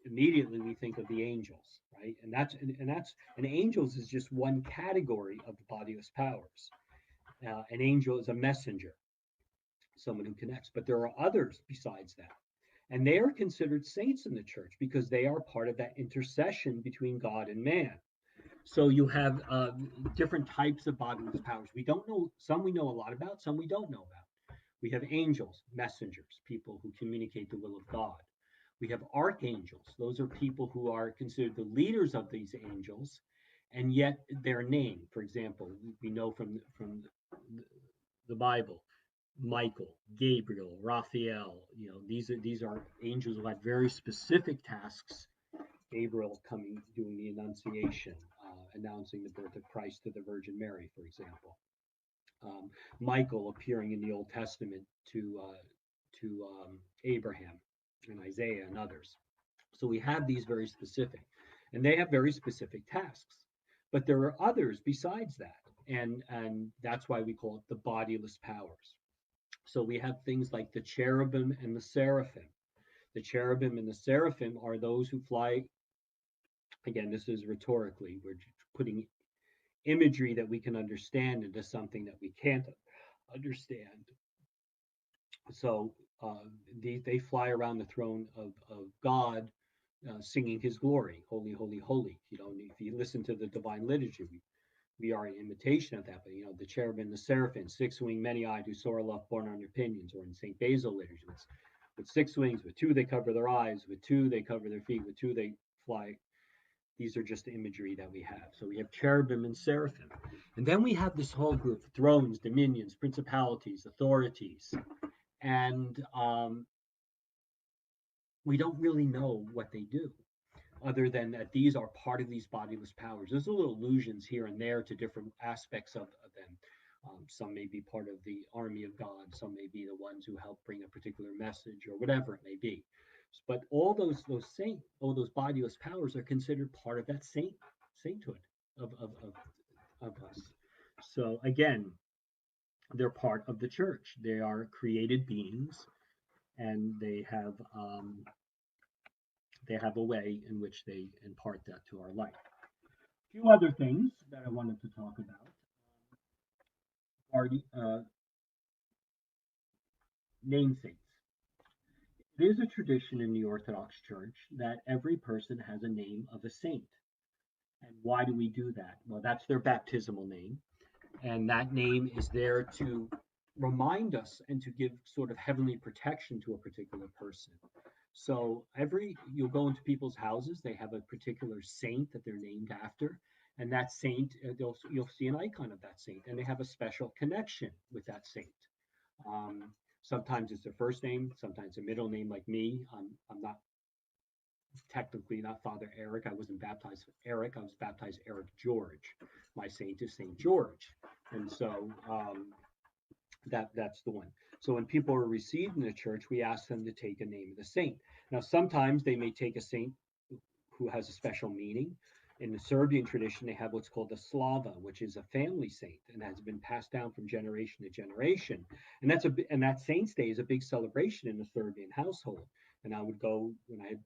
immediately we think of the angels, right? And angels is just one category of the bodiless powers. An angel is a messenger, someone who connects, but there are others besides that. And they are considered saints in the church because they are part of that intercession between God and man. So you have different types of bodiless powers. We don't know, some we know a lot about, some we don't know about. We have angels, messengers, people who communicate the will of God. We have archangels. Those are people who are considered the leaders of these angels, and yet their name, for example, we know from the Bible, Michael, Gabriel, Raphael. These are angels who had very specific tasks. Gabriel coming, doing the Annunciation, announcing the birth of Christ to the Virgin Mary, for example. Michael appearing in the Old Testament to Abraham and Isaiah and others. So we have these very specific, and they have very specific tasks. But there are others besides that, and that's why we call it the bodiless powers. So we have things like the cherubim and the seraphim. The cherubim and the seraphim are those who fly. Again, this is rhetorically. We're putting imagery that we can understand into something that we can't understand. So they fly around the throne of God, singing His glory, holy, holy, holy. If you listen to the divine liturgy, we are an imitation of that. But the cherubim, the seraphim, six-winged, many-eyed, who soar aloft, borne on their pinions, or in Saint Basil liturgy, with six wings, with two they cover their eyes, with two they cover their feet, with two they fly. These are just the imagery that we have. So we have cherubim and seraphim. And then we have this whole group, thrones, dominions, principalities, authorities. And we don't really know what they do, other than that these are part of these bodiless powers. There's little allusions here and there to different aspects of them. Some may be part of the army of God. Some may be the ones who help bring a particular message, or whatever it may be. But all those bodiless powers are considered part of that sainthood of us. So again, they're part of the church. They are created beings, and they have a way in which they impart that to our life. A few other things that I wanted to talk about are namesakes. There's a tradition in the Orthodox Church that every person has a name of a saint. And why do we do that? Well, that's their baptismal name. And that name is there to remind us and to give sort of heavenly protection to a particular person. So you'll go into people's houses, they have a particular saint that they're named after. And that saint, you'll see an icon of that saint, and they have a special connection with that saint. Sometimes it's their first name, sometimes a middle name, like me. I'm not technically not Father Eric. I wasn't baptized Eric. I was baptized Eric George. My saint is Saint George, and so that's the one. So when people are received in the church, we ask them to take a name of the saint. Now, sometimes they may take a saint who has a special meaning. In the Serbian tradition, they have what's called a slava, which is a family saint, and has been passed down from generation to generation. And that Saint's Day is a big celebration in the Serbian household. And I would go when I had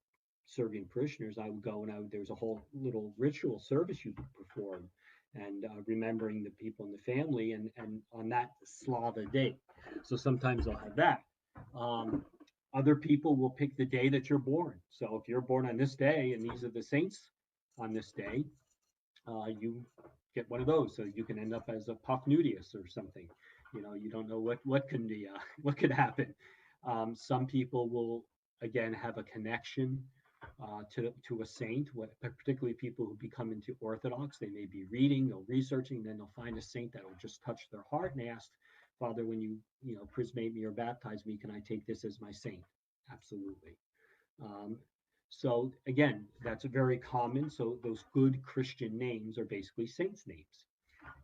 Serbian parishioners. I would go, and there was a whole little ritual service you could perform, and remembering the people in the family, and on that Slava day. So sometimes they'll have that. Other people will pick the day that you're born. So if you're born on this day, and these are the saints on this day, you get one of those. So you can end up as a Paphnutius or something. You don't know what can be what could happen. Some people will again have a connection to a saint. Particularly people who become into Orthodox, they may be reading, they'll researching, then they'll find a saint that will just touch their heart, and they ask, Father, when you chrismate me or baptize me, can I take this as my saint? Absolutely. So again, that's very common. So those good Christian names are basically saints' names,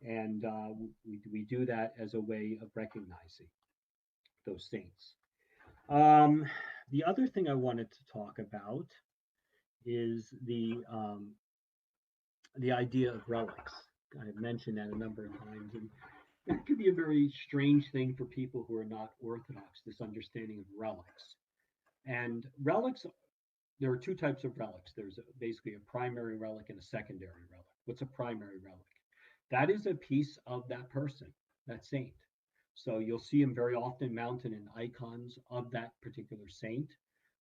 and we do that as a way of recognizing those saints. Um, the other thing I wanted to talk about is the idea of relics. I've mentioned that a number of times, and that could be a very strange thing for people who are not Orthodox, this understanding of relics. And relics, there are two types of relics. There's basically a primary relic and a secondary relic. What's a primary relic? That is a piece of that person, that saint. So you'll see them very often mounted in icons of that particular saint.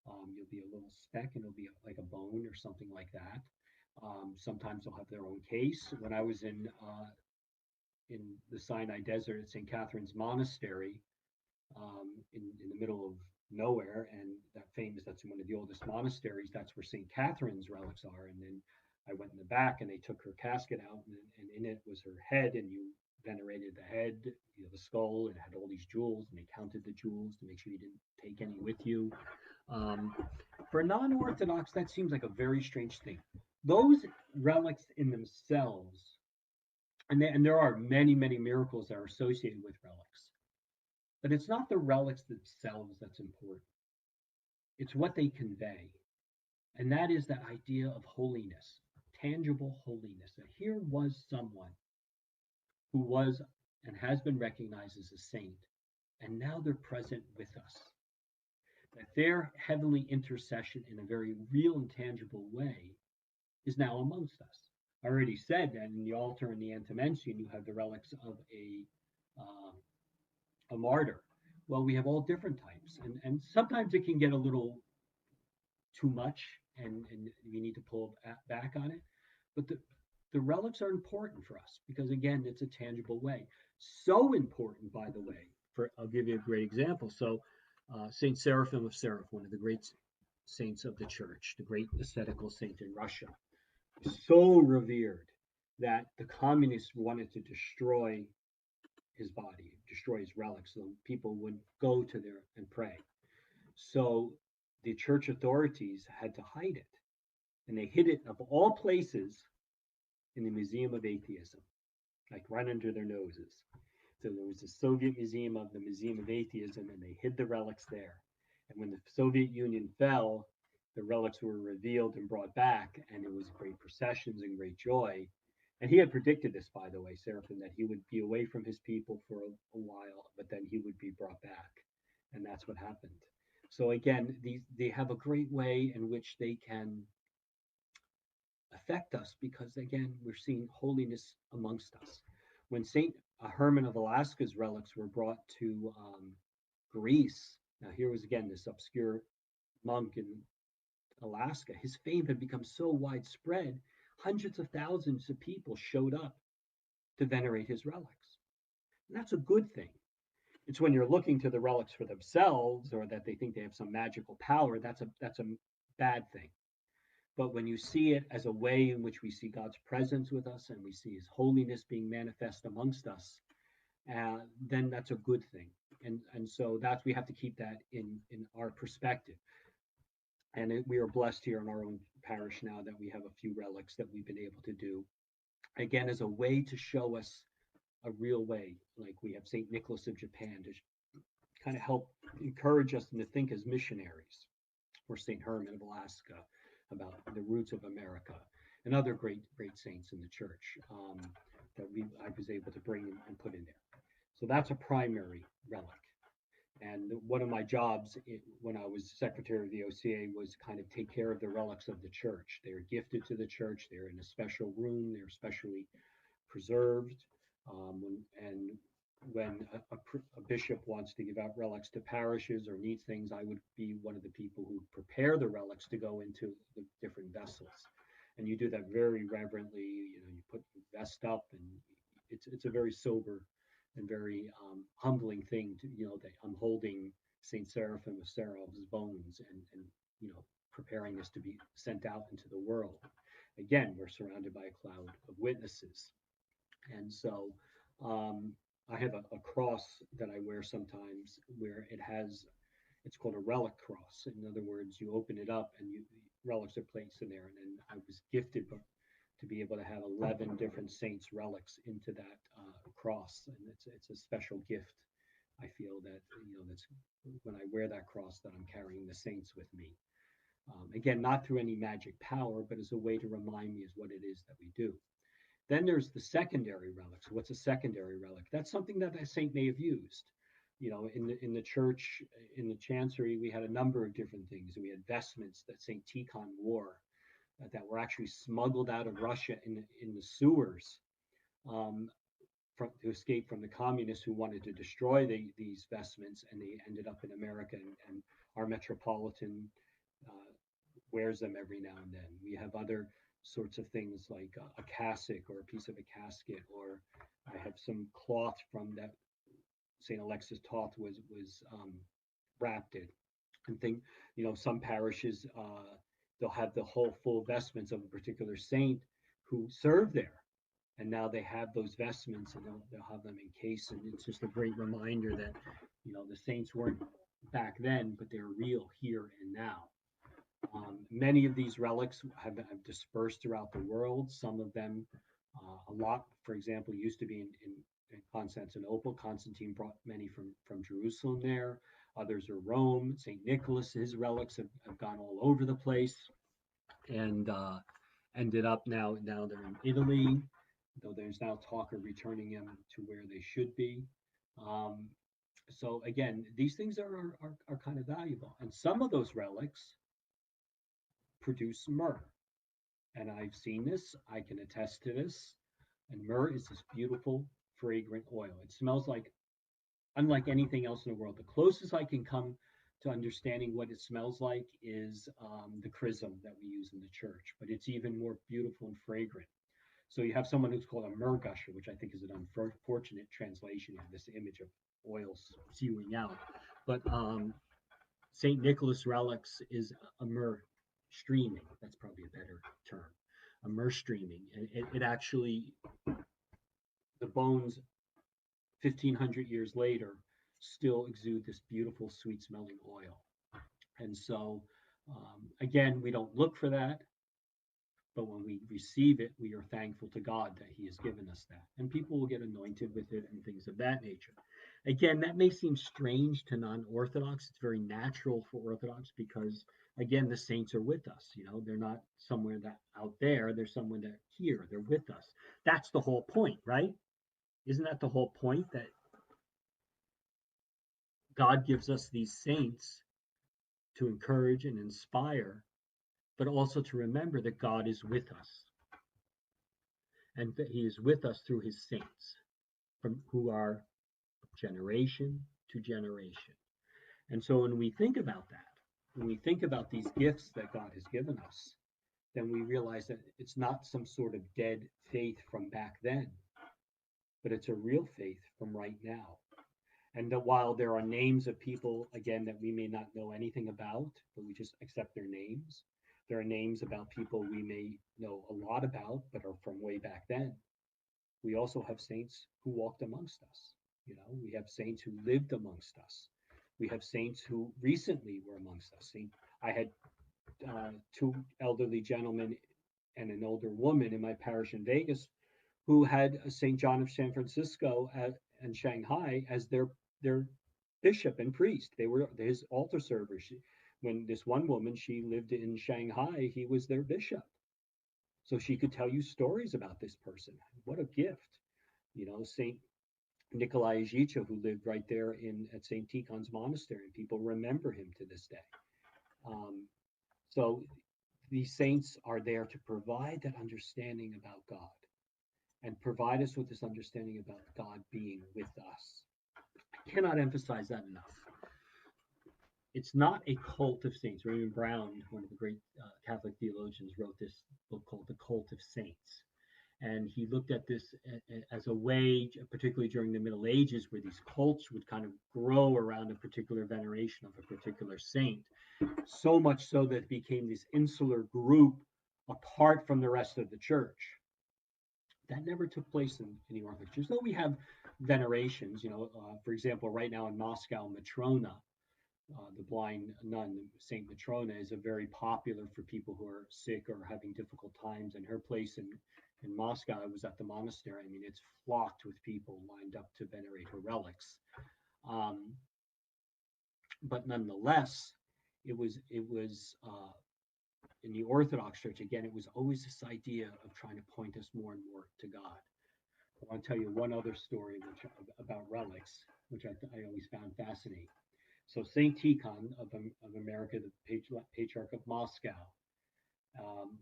You'll be a little speck and it'll be like a bone or something like that. Sometimes they'll have their own case. When I was in the Sinai Desert at St. Catherine's Monastery, in the middle of nowhere, and that's one of the oldest monasteries. That's where St. Catherine's relics are. And then I went in the back, and they took her casket out, and in it was her head, and you venerated the head, the skull. It had all these jewels, and they counted the jewels to make sure you didn't take any with you. Um, for non-Orthodox, that seems like a very strange thing. Those relics in themselves, and there are many, many miracles that are associated with relics, but it's not the relics themselves that's important. It's what they convey. And that is that idea of holiness, tangible holiness. That here was someone who was and has been recognized as a saint, and now they're present with us. That their heavenly intercession in a very real and tangible way is now amongst us. I already said that in the altar and the Antimension, you have the relics of a martyr. Well, we have all different types, and sometimes it can get a little too much, and you need to pull back on it. But the relics are important for us because, again, it's a tangible way. So important, by the way, I'll give you a great example. So, Saint Seraphim of Seraph, one of the great saints of the church, the great ascetical saint in Russia, was so revered that the communists wanted to destroy his body, destroy his relics, so people would go to there and pray. So the church authorities had to hide it, and they hid it of all places in the Museum of Atheism, like right under their noses. So there was the Soviet Museum of the Museum of Atheism, and they hid the relics there. And when the Soviet Union fell, the relics were revealed and brought back, and it was great processions and great joy. And he had predicted this, by the way, Seraphim, that he would be away from his people for a while, but then he would be brought back. And that's what happened. So again, they have a great way in which they can affect us because, again, we're seeing holiness amongst us. When Saint Herman of Alaska's relics were brought to Greece, now here was again this obscure monk in Alaska. His fame had become so widespread, hundreds of thousands of people showed up to venerate his relics. And that's a good thing. It's when you're looking to the relics for themselves or that they think they have some magical power, that's a bad thing. But when you see it as a way in which we see God's presence with us and we see his holiness being manifest amongst us, then that's a good thing. And so that's, we have to keep that in our perspective. And we are blessed here in our own parish now that we have a few relics that we've been able to do, again, as a way to show us a real way. Like we have St. Nicholas of Japan to kind of help encourage us and to think as missionaries, or St. Herman of Alaska about the roots of America, and other great saints in the church that I was able to bring and put in there. So that's a primary relic. And one of my jobs when I was secretary of the OCA was kind of take care of the relics of the church. They're gifted to the church. They're in a special room. They're specially preserved. And when a bishop wants to give out relics to parishes or needs things, I would be one of the people who prepare the relics to go into the different vessels. And you do that very reverently. You put the vest up, and it's a very sober and very humbling thing to, that I'm holding Saint Seraphim of Seraph's bones and preparing this to be sent out into the world. Again, we're surrounded by a cloud of witnesses. And so I have a cross that I wear sometimes where it's called a relic cross. In other words, you open it up and relics are placed in there. And then I was gifted to be able to have 11 different saints' relics into that cross. And it's a special gift I feel that, that's when I wear that cross, that I'm carrying the saints with me. Again, not through any magic power, but as a way to remind me as what it is that we do. Then there's the secondary relics. What's a secondary relic? That's something that a saint may have used. In the church, in the chancery, we had a number of different things. We had vestments that Saint Tikhon wore that were actually smuggled out of Russia in the sewers, um, to escape from the communists who wanted to destroy these vestments, and they ended up in America, and our metropolitan uh, wears them every now and then. We have other sorts of things like a cassock or a piece of a casket, or I have some cloth from that St. Alexis Toth was wrapped in. And think, some parishes, they'll have the whole full vestments of a particular saint who served there, and now they have those vestments, and they'll have them encased, and it's just a great reminder that the saints weren't back then, but they're real here and now. Many of these relics have dispersed throughout the world. Some of them, a lot, for example, used to be in Constantinople. Constantine brought many from Jerusalem there. Others are Rome. St. Nicholas, his relics have gone all over the place, and ended up now they're in Italy, though there's now talk of returning them to where they should be. Um, so again, these things are kind of valuable, and some of those relics produce myrrh. And I've seen this, I can attest to this. And myrrh is this beautiful, fragrant oil. It smells like unlike anything else in the world. The closest I can come to understanding what it smells like is the chrism that we use in the church, but it's even more beautiful and fragrant. So you have someone who's called a myrrh gusher, which I think is an unfortunate translation of this image of oils spewing out. But St. Nicholas relics is a myrrh streaming. That's probably a better term. A myrrh streaming. And it actually, the bones 1,500 years later still exude this beautiful, sweet smelling oil. And so, again, we don't look for that, but when we receive it, we are thankful to God that He has given us that. And people will get anointed with it and things of that nature. Again, that may seem strange to non-Orthodox. It's very natural for Orthodox because, again, the saints are with us. They're not somewhere that out there. They're somewhere that here. They're with us. That's the whole point, right? Isn't that the whole point, that God gives us these saints to encourage and inspire, but also to remember that God is with us, and that He is with us through His saints, from who are generation to generation. And so when we think about that, when we think about these gifts that God has given us, then we realize that it's not some sort of dead faith from back then, but it's a real faith from right now. And that while there are names of people, again, that we may not know anything about, but we just accept their names, there are names about people we may know a lot about, but are from way back then. We also have saints who walked amongst us. We have saints who lived amongst us. We have saints who recently were amongst us. I had two elderly gentlemen and an older woman in my parish in Vegas who had St. John of San Francisco and Shanghai as their bishop and priest. They were his altar servers. When this one woman, she lived in Shanghai, he was their bishop. So she could tell you stories about this person. What a gift. St. Nikolai Zhicha, who lived right there at St. Tikhon's Monastery, and people remember him to this day. So these saints are there to provide that understanding about God and provide us with this understanding about God being with us. I cannot emphasize that enough. It's not a cult of saints. Raymond Brown, one of the great Catholic theologians, wrote this book called The Cult of Saints. And he looked at this as a way, particularly during the Middle Ages, where these cults would kind of grow around a particular veneration of a particular saint, so much so that it became this insular group apart from the rest of the church. That never took place in the Orthodox Church, though we have venerations. For example, right now in Moscow, Matrona, the blind nun, St. Patrona, is a very popular for people who are sick or having difficult times. And her place in Moscow, I was at the monastery. I mean, it's flocked with people lined up to venerate her relics. Um, but nonetheless, it was in the Orthodox Church again. It was always this idea of trying to point us more and more to God. I want to tell you one other story about relics, which I always found fascinating. So Saint Tikhon of America, the Patriarch of Moscow, um,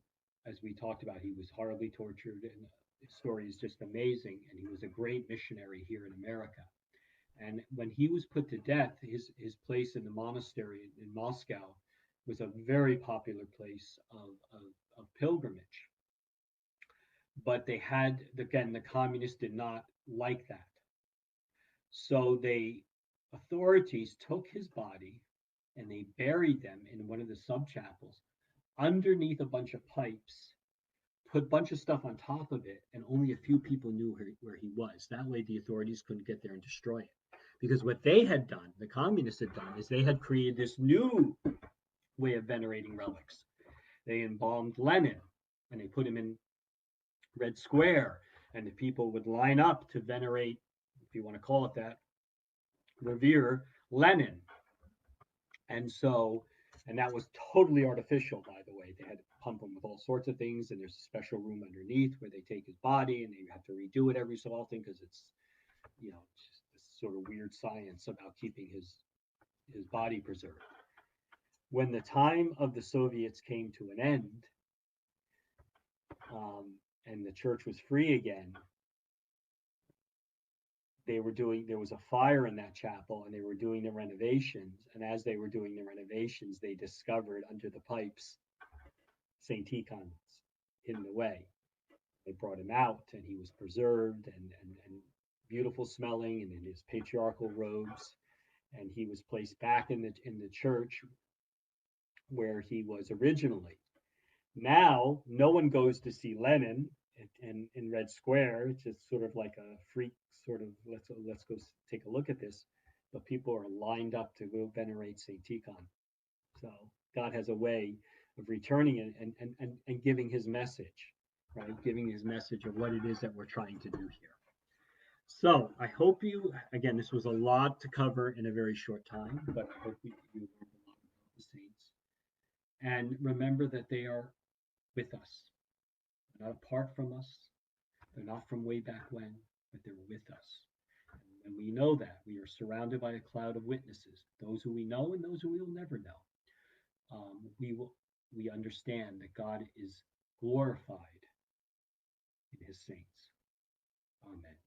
as we talked about, he was horribly tortured, and his story is just amazing. And he was a great missionary here in America. And when he was put to death, his place in the monastery in Moscow was a very popular place of pilgrimage. But they had, again, the communists did not like that. So authorities took his body and they buried them in one of the subchapels underneath a bunch of pipes, put a bunch of stuff on top of it, and only a few people knew where he was. That way the authorities couldn't get there and destroy it. Because what they had done, the communists had done, is they had created this new way of venerating relics. They embalmed Lenin and they put him in Red Square, and the people would line up to venerate, if you want to call it that, revere Lenin. And so, and that was totally artificial, by the way. They had to pump him with all sorts of things, and there's a special room underneath where they take his body and they have to redo it every so often because it's, just this sort of weird science about keeping his body preserved. When the time of the Soviets came to an end, and the church was free again, there was a fire in that chapel and they were doing the renovations. And as they were doing the renovations, they discovered under the pipes St. Tikhon hidden away. They brought him out and he was preserved and beautiful smelling and in his patriarchal robes. And he was placed back in the church where he was originally. Now, no one goes to see Lenin in Red Square. It's just sort of like a freak sort of let's go take a look at this. But people are lined up to go venerate Saint Tikhon. So God has a way of returning and giving His message, right? Giving His message of what it is that we're trying to do here. So I hope again, this was a lot to cover in a very short time, but I hope you learned a lot about the saints. And remember that they are with us. They're not apart from us. They're not from way back when, but they're with us. And when we know that, we are surrounded by a cloud of witnesses, those who we know and those who we will never know. We understand that God is glorified in His saints. Amen.